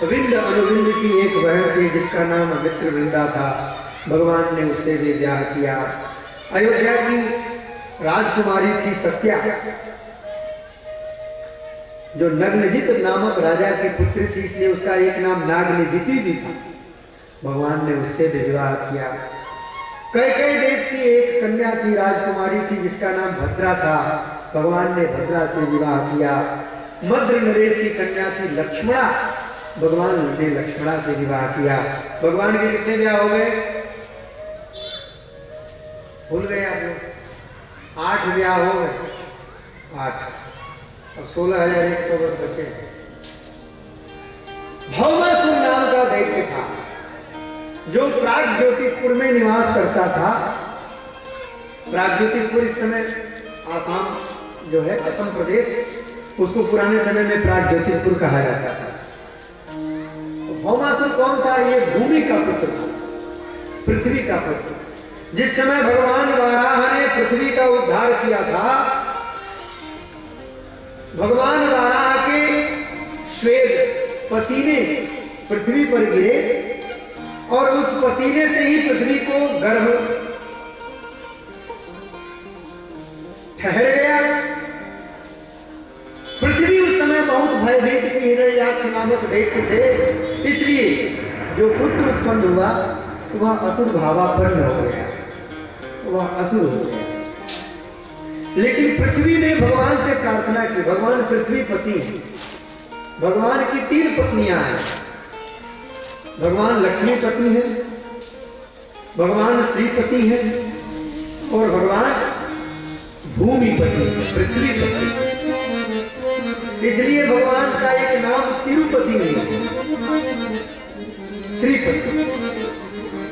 विंद अनुविंद की एक बहन थी जिसका नाम मित्रवृंदा था। भगवान ने उससे भी ब्याह किया। अयोध्या की राजकुमारी थी सत्या, जो नग्नजित नामक राजा की पुत्री थी, इसलिए उसका एक नाम नागनजिती भी था। भगवान ने उससे भी विवाह किया। कई देश की एक कन्या थी, राजकुमारी थी, जिसका नाम भद्रा था। भगवान ने भद्रा से विवाह किया। मद्र नरेश की कन्या थी लक्ष्मणा। भगवान ने लक्ष्मणा से विवाह किया। भगवान के कितने विवाह हो गए? भूल गए आप लोग? 8 विवाह हो गए। 8 और 16,100 वर्ष बचे। भौमासुर नाम का दैत्य था जो प्राग ज्योतिषपुर में निवास करता था। प्राग ज्योतिषपुर इस समय आसाम जो है, असम प्रदेश, उसको पुराने समय में प्राग ज्योतिषपुर कहा जाता था। भौमासुर कौन था? ये भूमि का पुत्र था, पृथ्वी का पुत्र। जिस समय भगवान वाराह ने पृथ्वी का उद्धार किया था, भगवान वाराह के श्वेत पसीने पृथ्वी पर गिरे और उस पसीने से ही पृथ्वी को गर्भ ठहर गया। पृथ्वी उस समय बहुत भयभीत थी हिरण्याक्ष नामक दैत्य से। इसलिए जो पुत्र उत्पन्न हुआ वह असुर भावापन्न हो गया, वह असुर हो गया। लेकिन पृथ्वी ने भगवान से प्रार्थना की। भगवान पृथ्वीपति है। भगवान की 3 पत्नियां हैं। भगवान लक्ष्मीपति है, भगवान श्रीपति है और भगवान भूमिपति, पृथ्वीपति। इसलिए भगवान का एक नाम तिरुपति नहीं है, त्रिपति।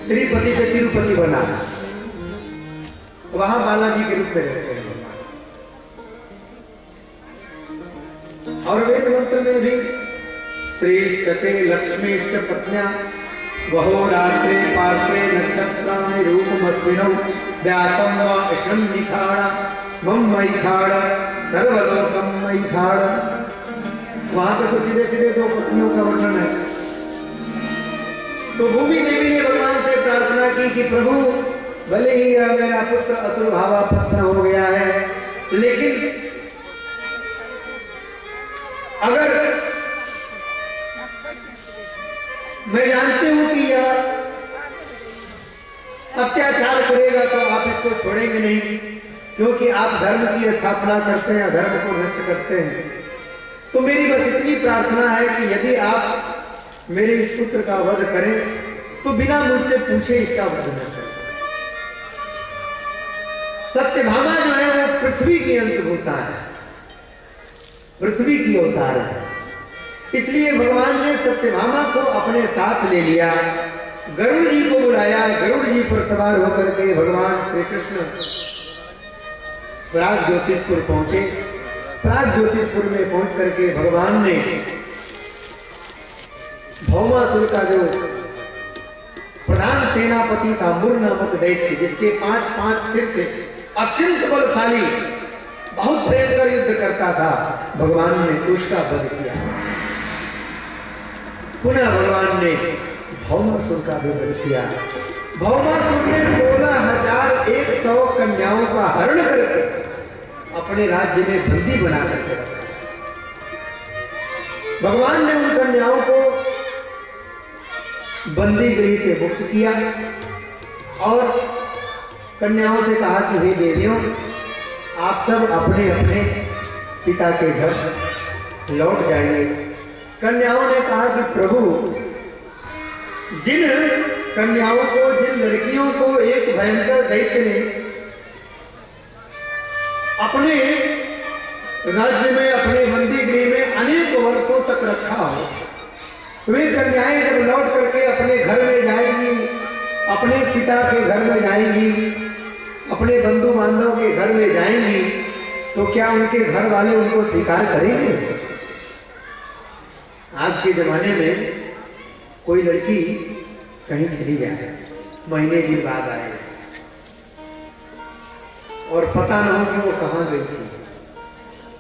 त्रिपति से तिरुपति बना। वहां बालाजी के रूप में रहते हैं भगवान। और वेद मंत्र में भी स्त्रीश्चते लक्ष्मीश्च पत्न्या वहो रात्रे पार्श्वे नक्षत्राणि रूपमस्ति तमस्विनो व्यातम व निखाड़ा मम मई खाड़ सर्वलोकम मई खाड़। वहां पर तो सीधे सीधे दो पत्नियों का वर्णन है। तो भूमि देवी ने भगवान से प्रार्थना की कि प्रभु भले ही मेरा पुत्र असुर भावापन्न हो गया है, लेकिन अगर मैं जानती हूं कि यह अत्याचार करेगा तो आप इसको छोड़ेंगे नहीं, क्योंकि आप धर्म की स्थापना करते हैं, अधर्म को नष्ट करते हैं। तो मेरी बस इतनी प्रार्थना है कि यदि आप मेरे इस पुत्र का वध करें तो बिना मुझसे पूछे इसका वध न करें। सत्यभामा जो है वो पृथ्वी की अंशभूता है, पृथ्वी की अवतार है, इसलिए भगवान ने सत्यभामा को अपने साथ ले लिया, गरुड़ जी को बुलाया। गरुड़ जी पर सवार होकर के भगवान श्री कृष्ण प्राग ज्योतिषपुर पहुंचे। प्राग ज्योतिषपुर में पहुंच करके भगवान ने भौमासुर का जो प्रधान सेनापति था मुर नामक दैत्य, जिसके 5-5 सिर थे, अत्यंत बलशाली, बहुत भयंकर युद्ध करता था, भगवान ने उसका वध किया। पुनः भगवान ने भौमासुर का भी वध किया। भौमासुर ने 16,100 कन्याओं का हरण करके अपने राज्य में बंदी बना करके रखा। भगवान ने उन कन्याओं को बंदी गृह से मुक्त किया और कन्याओं से कहा कि हे देवियों, आप सब अपने अपने पिता के घर लौट जाइए। कन्याओं ने कहा कि प्रभु, जिन कन्याओं को, जिन लड़कियों को एक भयंकर दैत्य ने अपने राज्य में, अपने बंदी गृह में अनेक वर्षों तक रखा हो, वे कन्याएं जब लौट करके अपने घर में जाएंगी, अपने पिता के घर में जाएंगी, अपने बंधु बांधव के घर में जाएंगी, तो क्या उनके घर वाले उनको स्वीकार करेंगे? आज के जमाने में कोई लड़की कहीं चली जाए, महीने दिन बाद आए और पता न हो कि वो कहाँ गई थी,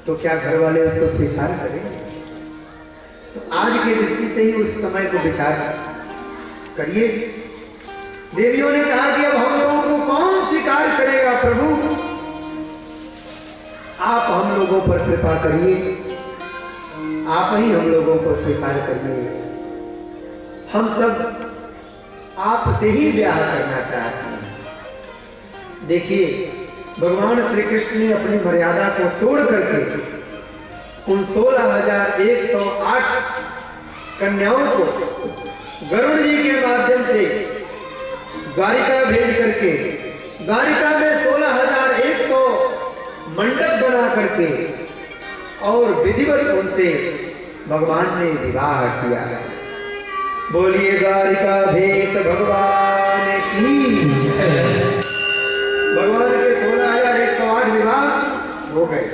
तो क्या घर वाले उसको स्वीकार करेंगे? तो आज की दृष्टि से ही उस समय को विचार करिए। देवियों ने कहा कि अब हम लोगों को कौन स्वीकार करेगा? प्रभु, आप हम लोगों पर कृपा करिए, आप ही हम लोगों को स्वीकार करिए। हम सब आपसे ही ब्याह करना चाहते हैं। देखिए, भगवान श्री कृष्ण ने अपनी मर्यादा को तोड़ करके उन 16,108 कन्याओं को गरुड़ जी के माध्यम से द्वारिका भेज करके, द्वारिका में 16,100 मंडप बना करके और विधिवत उनसे भगवान ने विवाह किया। बोलिए द्वारिकाधीश भगवान की। भगवान के 16,108 विवाह हो गए।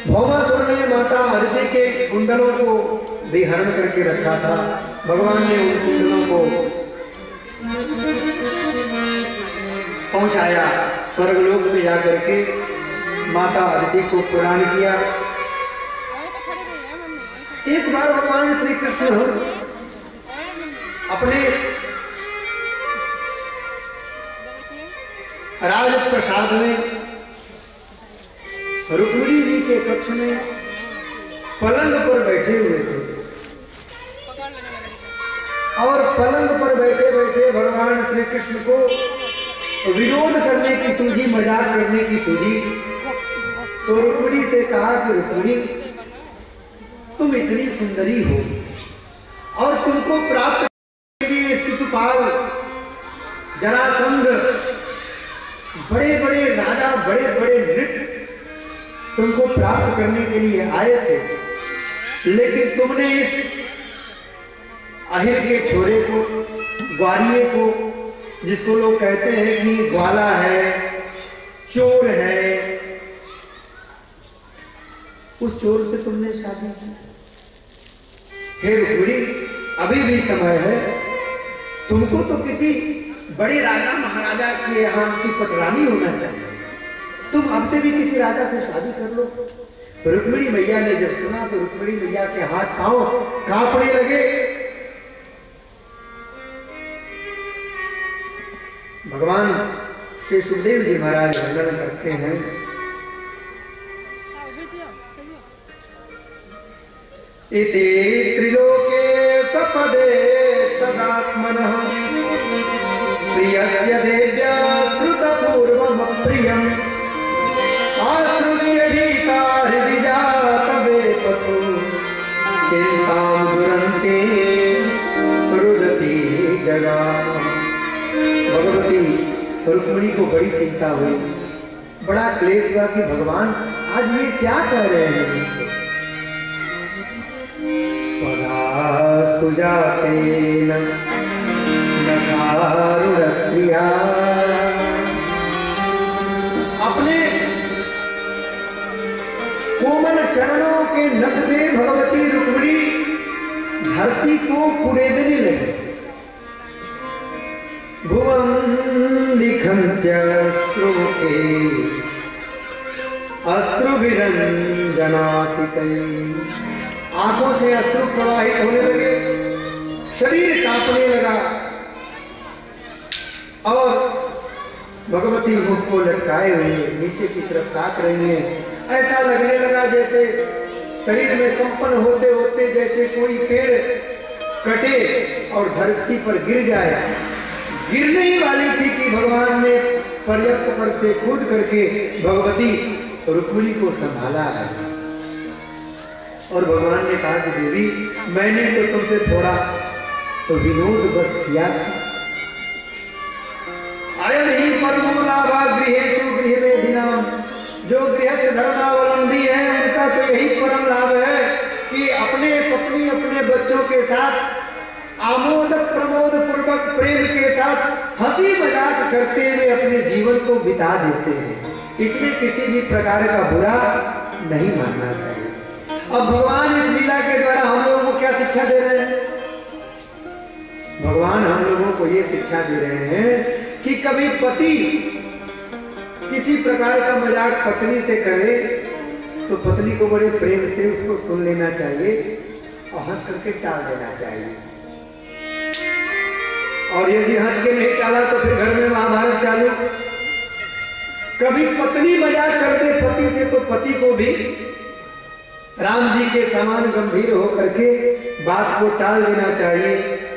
भौमासुर ने माता अदिति के कुंडलों को भी हरण करके रखा था। भगवान ने उन कुंडलों को पहुंचाया, स्वर्गलोक में जाकर के माता अदिति को प्रदान किया। एक बार भगवान श्री कृष्ण अपने राज प्रसाद में रुक्मिणी जी के कक्ष में पलंग पर बैठे हुए थे और पलंग पर बैठे बैठे भगवान श्री कृष्ण को विनोद करने की सूझी, मजाक करने की सूझी। तो रुक्मिणी से कहा कि रुक्मिणी, तुम इतनी सुंदरी हो और तुमको प्राप्त करने के लिए शिशुपाल, जरासंध, बड़े बड़े राजा, बड़े बड़े नृत्य तुमको प्राप्त करने के लिए आए थे, लेकिन तुमने इस अहिर के छोरे को, ग्वारिये को, जिसको लोग कहते हैं कि ग्वाला है, चोर है, उस चोर से तुमने शादी की। हे रुक्मिणी, अभी भी समय है, तुमको तो किसी बड़े राजा महाराजा के यहाँ की पटरानी होना चाहिए, तुम हमसे भी किसी राजा से शादी कर लो। रुक्मिणी मैया ने जब सुना तो रुक्मिणी मैया के हाथ पांव कांपने लगे। भगवान श्री सुखदेव जी महाराज वर्णन करते हैं, इति त्रिलोके सपदे तदात्मनः प्रियस्य देव्या श्रुतपूर्वमप्रियम् आश्रुत्य भीता हृदिजातवेपतु चिन्तां दुरन्ते रुदती जगा। भगवती रुक्मिणी को बड़ी चिंता हुई, बड़ा क्लेश हुआ कि भगवान आज ये क्या कह रहे हैं मुझसे। सुजातेन नकारुरस्त्रिया, अपने कोमल चरणों के नख से भगवती रुक्मिणी धरती को कुरेदने लगे। भुवं लिखन्त्यश्रुके अश्रुभिरञ्जनासितैः, आंखों से अश्रु प्रवाहित होने लगे, शरीर कांपने लगा और भगवती मुख को लटकाए हुए नीचे की तरफ ताक रही हैं। ऐसा लगने लगा जैसे शरीर में कंपन होते होते जैसे कोई पेड़ कटे और धरती पर गिर जाए। गिरने ही वाली थी कि भगवान ने पर्याप्त पर से कूद करके भगवती रुक्मिणी को संभाला है। और भगवान ने कहा कि देवी, मैंने तो तुमसे थोड़ा तो विनोद बस किया था। अयम ही परमो लाभा गृहेषु गृहमेधिनां, जो गृहस्थ धर्मावलंबी है उनका तो यही परम लाभ है कि अपने पत्नी अपने बच्चों के साथ आमोद प्रमोद पूर्वक प्रेम के साथ हंसी मजाक करते हुए अपने जीवन को बिता देते हैं। इसमें किसी भी प्रकार का बुरा नहीं मानना चाहिए। अब भगवान इस लीला के द्वारा हम लोगों को क्या शिक्षा दे रहे हैं? भगवान हम लोगों को ये शिक्षा दे रहे हैं कि कभी पति किसी प्रकार का मजाक पत्नी से करे तो पत्नी को बड़े प्रेम से उसको सुन लेना चाहिए और हंस करके टाल देना चाहिए। और यदि हंस के नहीं टाला तो फिर घर में महाभारत चालू। कभी पत्नी मजाक करते पति से तो पति को भी राम जी के समान गंभीर होकर के बात को टाल देना चाहिए,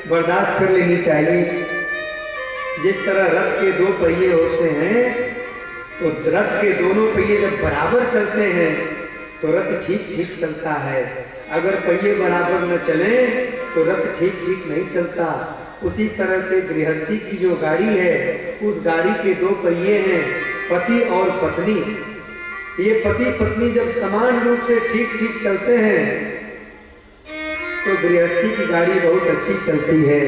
बर्दाश्त कर लेनी चाहिए। जिस तरह रथ के दो पहिए होते हैं तो रथ के दोनों पहिए जब बराबर चलते हैं तो रथ ठीक ठीक चलता है। अगर पहिए बराबर न चले तो रथ ठीक ठीक नहीं चलता। उसी तरह से गृहस्थी की जो गाड़ी है उस गाड़ी के दो पहिए हैं, पति और पत्नी। ये पति पत्नी जब समान रूप से ठीक ठीक चलते हैं तो गृहस्थी की गाड़ी बहुत अच्छी चलती है।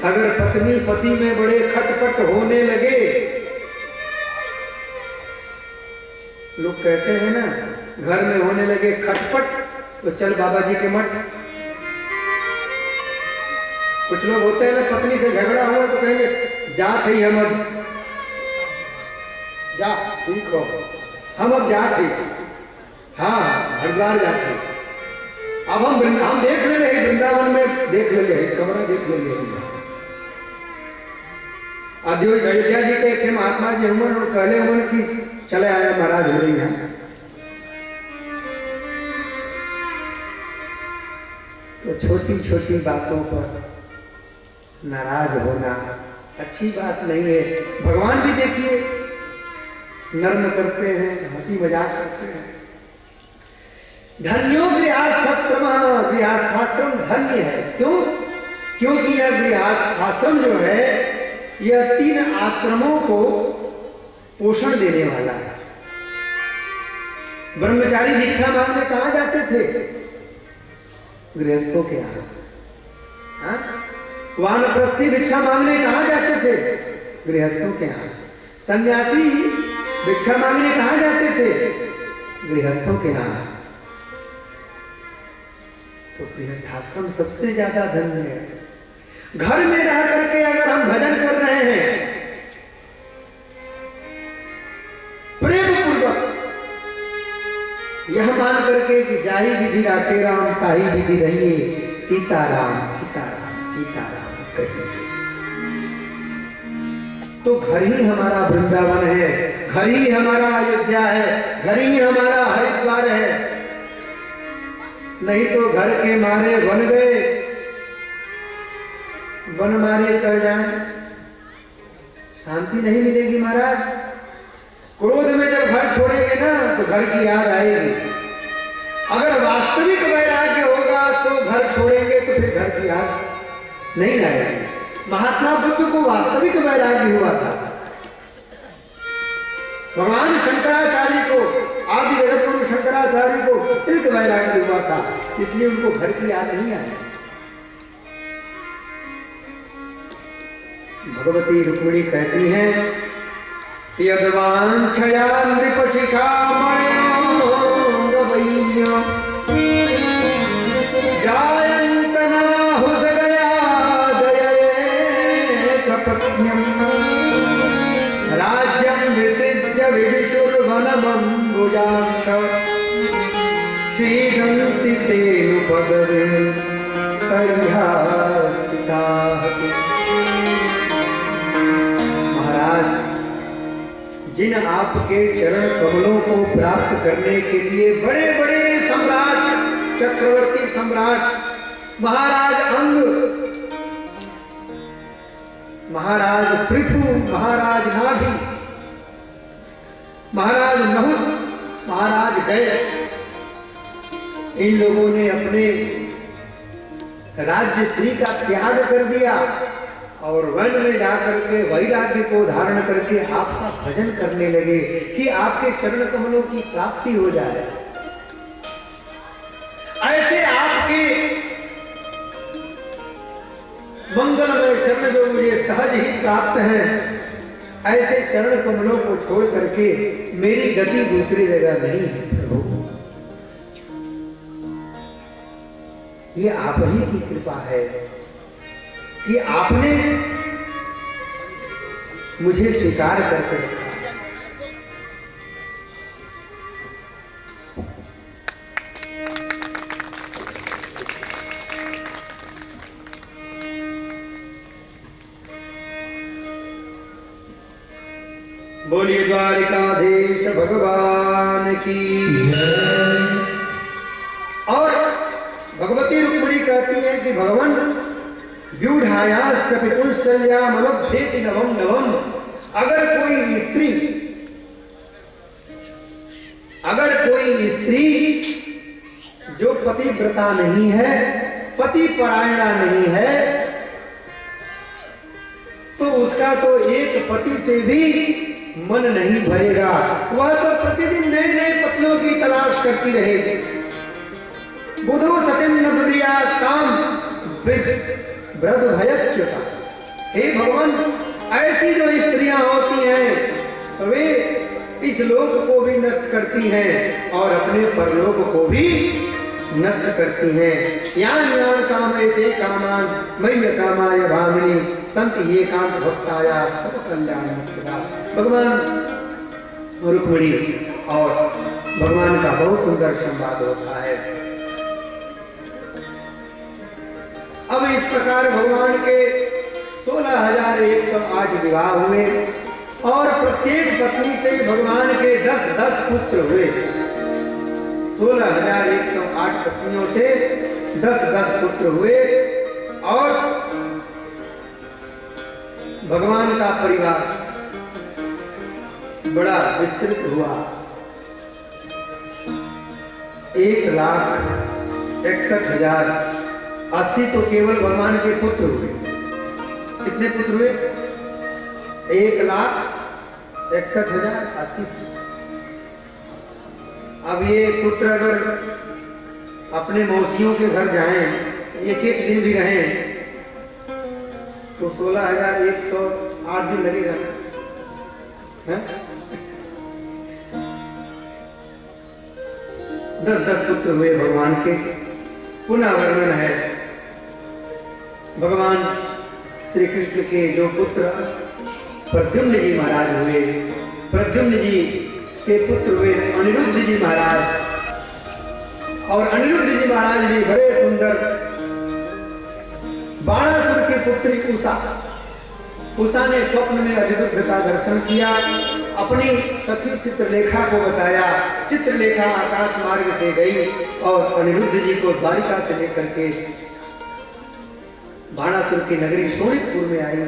अगर पत्नी पति में बड़े खटपट होने लगे, लोग कहते हैं ना घर में होने लगे खटपट तो चल बाबा जी के मठ। कुछ लोग होते हैं ना पत्नी से झगड़ा हुआ तो कहेंगे जा थी हम अब जा ठीक हो, हम अब जाते, हाँ हरिद्वार जाते, अब हम देख ले रहे वृंदावन में देख ले रहे कमरा देख ले रहे। अयोध्या जी के थे महात्मा जी उमर और कहले उमर की चले आया महाराज हो रही है। तो छोटी छोटी बातों पर नाराज होना अच्छी बात नहीं है। भगवान भी देखिए नर्म करते हैं, हंसी मजाक करते हैं। धन्यो गृहस्थाश्रम, गृहस्थाश्रम धन्य है। क्यों? क्योंकि यह गृहस्थाश्रम जो है यह 3 आश्रमों को पोषण देने वाला है। ब्रह्मचारी भिक्षा मांगने कहां जाते थे? गृहस्थों के यहाँ। वानप्रस्थी भिक्षा मांगने कहां जाते थे? गृहस्थों के यहाँ। सन्यासी भिक्षा मांगने कहां जाते थे? गृहस्थों के यहाँ। तो गृहस्थाश्रम सबसे ज्यादा धन्य है। घर में रह करके अगर हम भजन कर रहे हैं प्रेम पूर्वक, यह मान करके कि जाही विधि राखे राम ताही विधि रहिए, सीताराम सीताराम सीताराम कहिए, तो घर ही हमारा वृंदावन है, घर ही हमारा अयोध्या है, घर ही हमारा हरिद्वार है। नहीं तो घर के मारे बन गए, वन मारे कह जाए, शांति नहीं मिलेगी महाराज। क्रोध में जब घर छोड़ेंगे ना तो घर की याद आएगी। अगर वास्तविक वैराग्य होगा तो घर छोड़ेंगे तो फिर घर की याद नहीं आएगी। महात्मा बुद्ध को वास्तविक वैराग्य हुआ था। भगवान शंकराचार्य को, आदि जगत गुरु शंकराचार्य को वास्तविक वैराग्य हुआ था, इसलिए उनको घर की याद नहीं आई। भगवती रुक्मिणी कहती हैं, यद्वांछया नृपशिखा मणिर्वैन्य जायन्त नाहुष राज्यं विसृज्य विविशुर्वनमम्बुजाक्ष सीदन्ति तेनुपदवीं तैहास्तिताः। महाराज, जिन आपके चरण कमलों को प्राप्त करने के लिए बड़े बड़े सम्राट, चक्रवर्ती सम्राट, महाराज अंग, महाराज पृथु, महाराज नाभि, महाराज नहुस, महाराज गय, इन लोगों ने अपने राज्य श्री का त्याग कर दिया और वन में जाकर के वैराग्य को धारण करके आपका भजन करने लगे कि आपके चरण कमलों की प्राप्ति हो जाए। ऐसे आपके मंगलमय चरण जो मुझे सहज ही प्राप्त हैं, ऐसे चरण कमलों को छोड़ करके मेरी गति दूसरी जगह नहीं है प्रभु। ये आप ही की कृपा है कि आपने मुझे स्वीकार करके रखा। बोलिए द्वारिकाधीश भगवान की जय। और भगवती रुक्मिणी कहती है कि भगवान व्यूढ़ायाश्च पितुश्चल्यामलभ्येति नवम नवम। अगर कोई स्त्री जो पतिव्रता नहीं है, पति परायणा नहीं है, तो उसका तो एक पति से भी मन नहीं भरेगा। वह तो प्रतिदिन नए नए पतियों की तलाश करती रहेगी। बुधो सत्यम न दुनिया काम वृद्ध भयच्युता। हे भगवान, ऐसी जो स्त्रियां होती हैं वे इस लोक को भी नष्ट करती हैं और अपने परलोक को भी नष्ट करती हैं। यान यान काम ऐसे कामान मय्य कामाय भामिनी संति ये काम भक्ताया सब कल्याण मुक्तिदा। भगवान रुक्मिणी और भगवान का बहुत सुंदर संवाद होता है। अब इस प्रकार भगवान के 16,108 विवाह हुए और प्रत्येक पत्नी से भगवान के 10-10 पुत्र हुए। 16,108 पत्नियों से 10-10 पुत्र हुए और भगवान का परिवार बड़ा विस्तृत हुआ। 1,61,000 80 तो केवल भगवान के पुत्र हुए। कितने पुत्र हुए? 1,61,080। अब ये पुत्र अगर अपने मौसियों के घर जाएं, एक एक दिन भी रहें, तो 16,108 दिन लगेगा। 10-10 पुत्र हुए भगवान के। पुनः वर्णन है भगवान श्री कृष्ण के जो पुत्र प्रद्युम्न जी महाराज हुए, प्रद्युम्न जी के पुत्र हुए अनिरुद्ध जी महाराज, और अनिरुद्ध जी महाराज भी बड़े सुंदर। बाणासुर की पुत्री उषा, उषा ने स्वप्न में अनिरुद्ध का दर्शन किया, अपनी सखी चित्रलेखा को बताया। चित्रलेखा आकाश मार्ग से गई और अनिरुद्ध जी को द्वारिका से लेकर के बाणासुर की नगरी शोणितपुर में आई।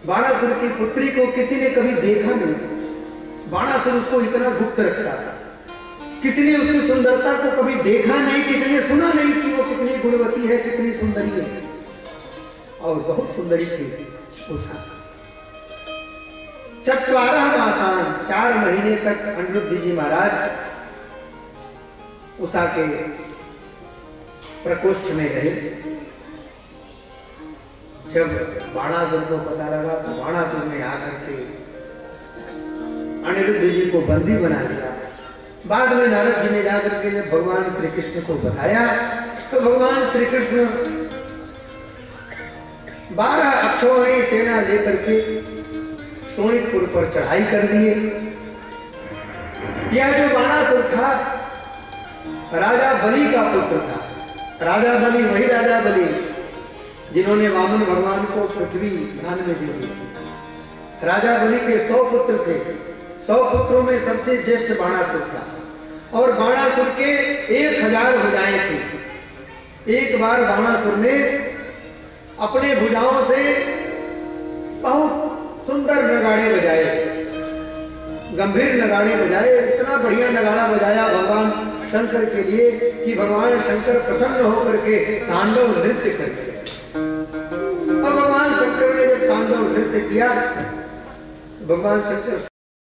बाणासुर की पुत्री को किसी ने कभी देखा नहीं, बाणासुर उसको इतना गुप्त रखता था। किसी ने उसकी सुंदरता को कभी देखा नहीं, किसी ने सुना नहीं कि वो कितनी गुणवती है, कितनी सुंदरी है, और बहुत सुंदरी थी उषा। 4 मासान 4 महीने तक अनिरुद्ध जी महाराज उषा के प्रकोष्ठ में रहे। जब बाणासुर को पता लगा तो बाणासुर ने आकर के अनिरुद्ध जी को बंदी बना लिया। बाद में नारद जी ने जाकर के जब भगवान श्री कृष्ण को बताया तो भगवान श्री कृष्ण 12 अक्षौहिणी सेना लेकर के शोणितपुर पर चढ़ाई कर दिए। यह जो बाणासुर था राजा बलि का पुत्र था। राजा बलि वही राजा बलि जिन्होंने वामन भगवान को पृथ्वी दान में दे दी थी। राजा बलि के 100 पुत्र थे, 100 पुत्रों में सबसे ज्येष्ठ बाणासुर था, और बाणासुर के 1000 भुजाएं थी। एक बार बाणासुर ने अपने भुजाओं से बहुत सुंदर नगाड़े बजाए, गंभीर नगाड़े बजाए, इतना बढ़िया नगाड़ा बजाया भगवान शंकर के लिए कि भगवान शंकर प्रसन्न होकर के तांडव नृत्य कर दिया। और भगवान शंकर ने जब तांडव नृत्य किया, भगवान शंकर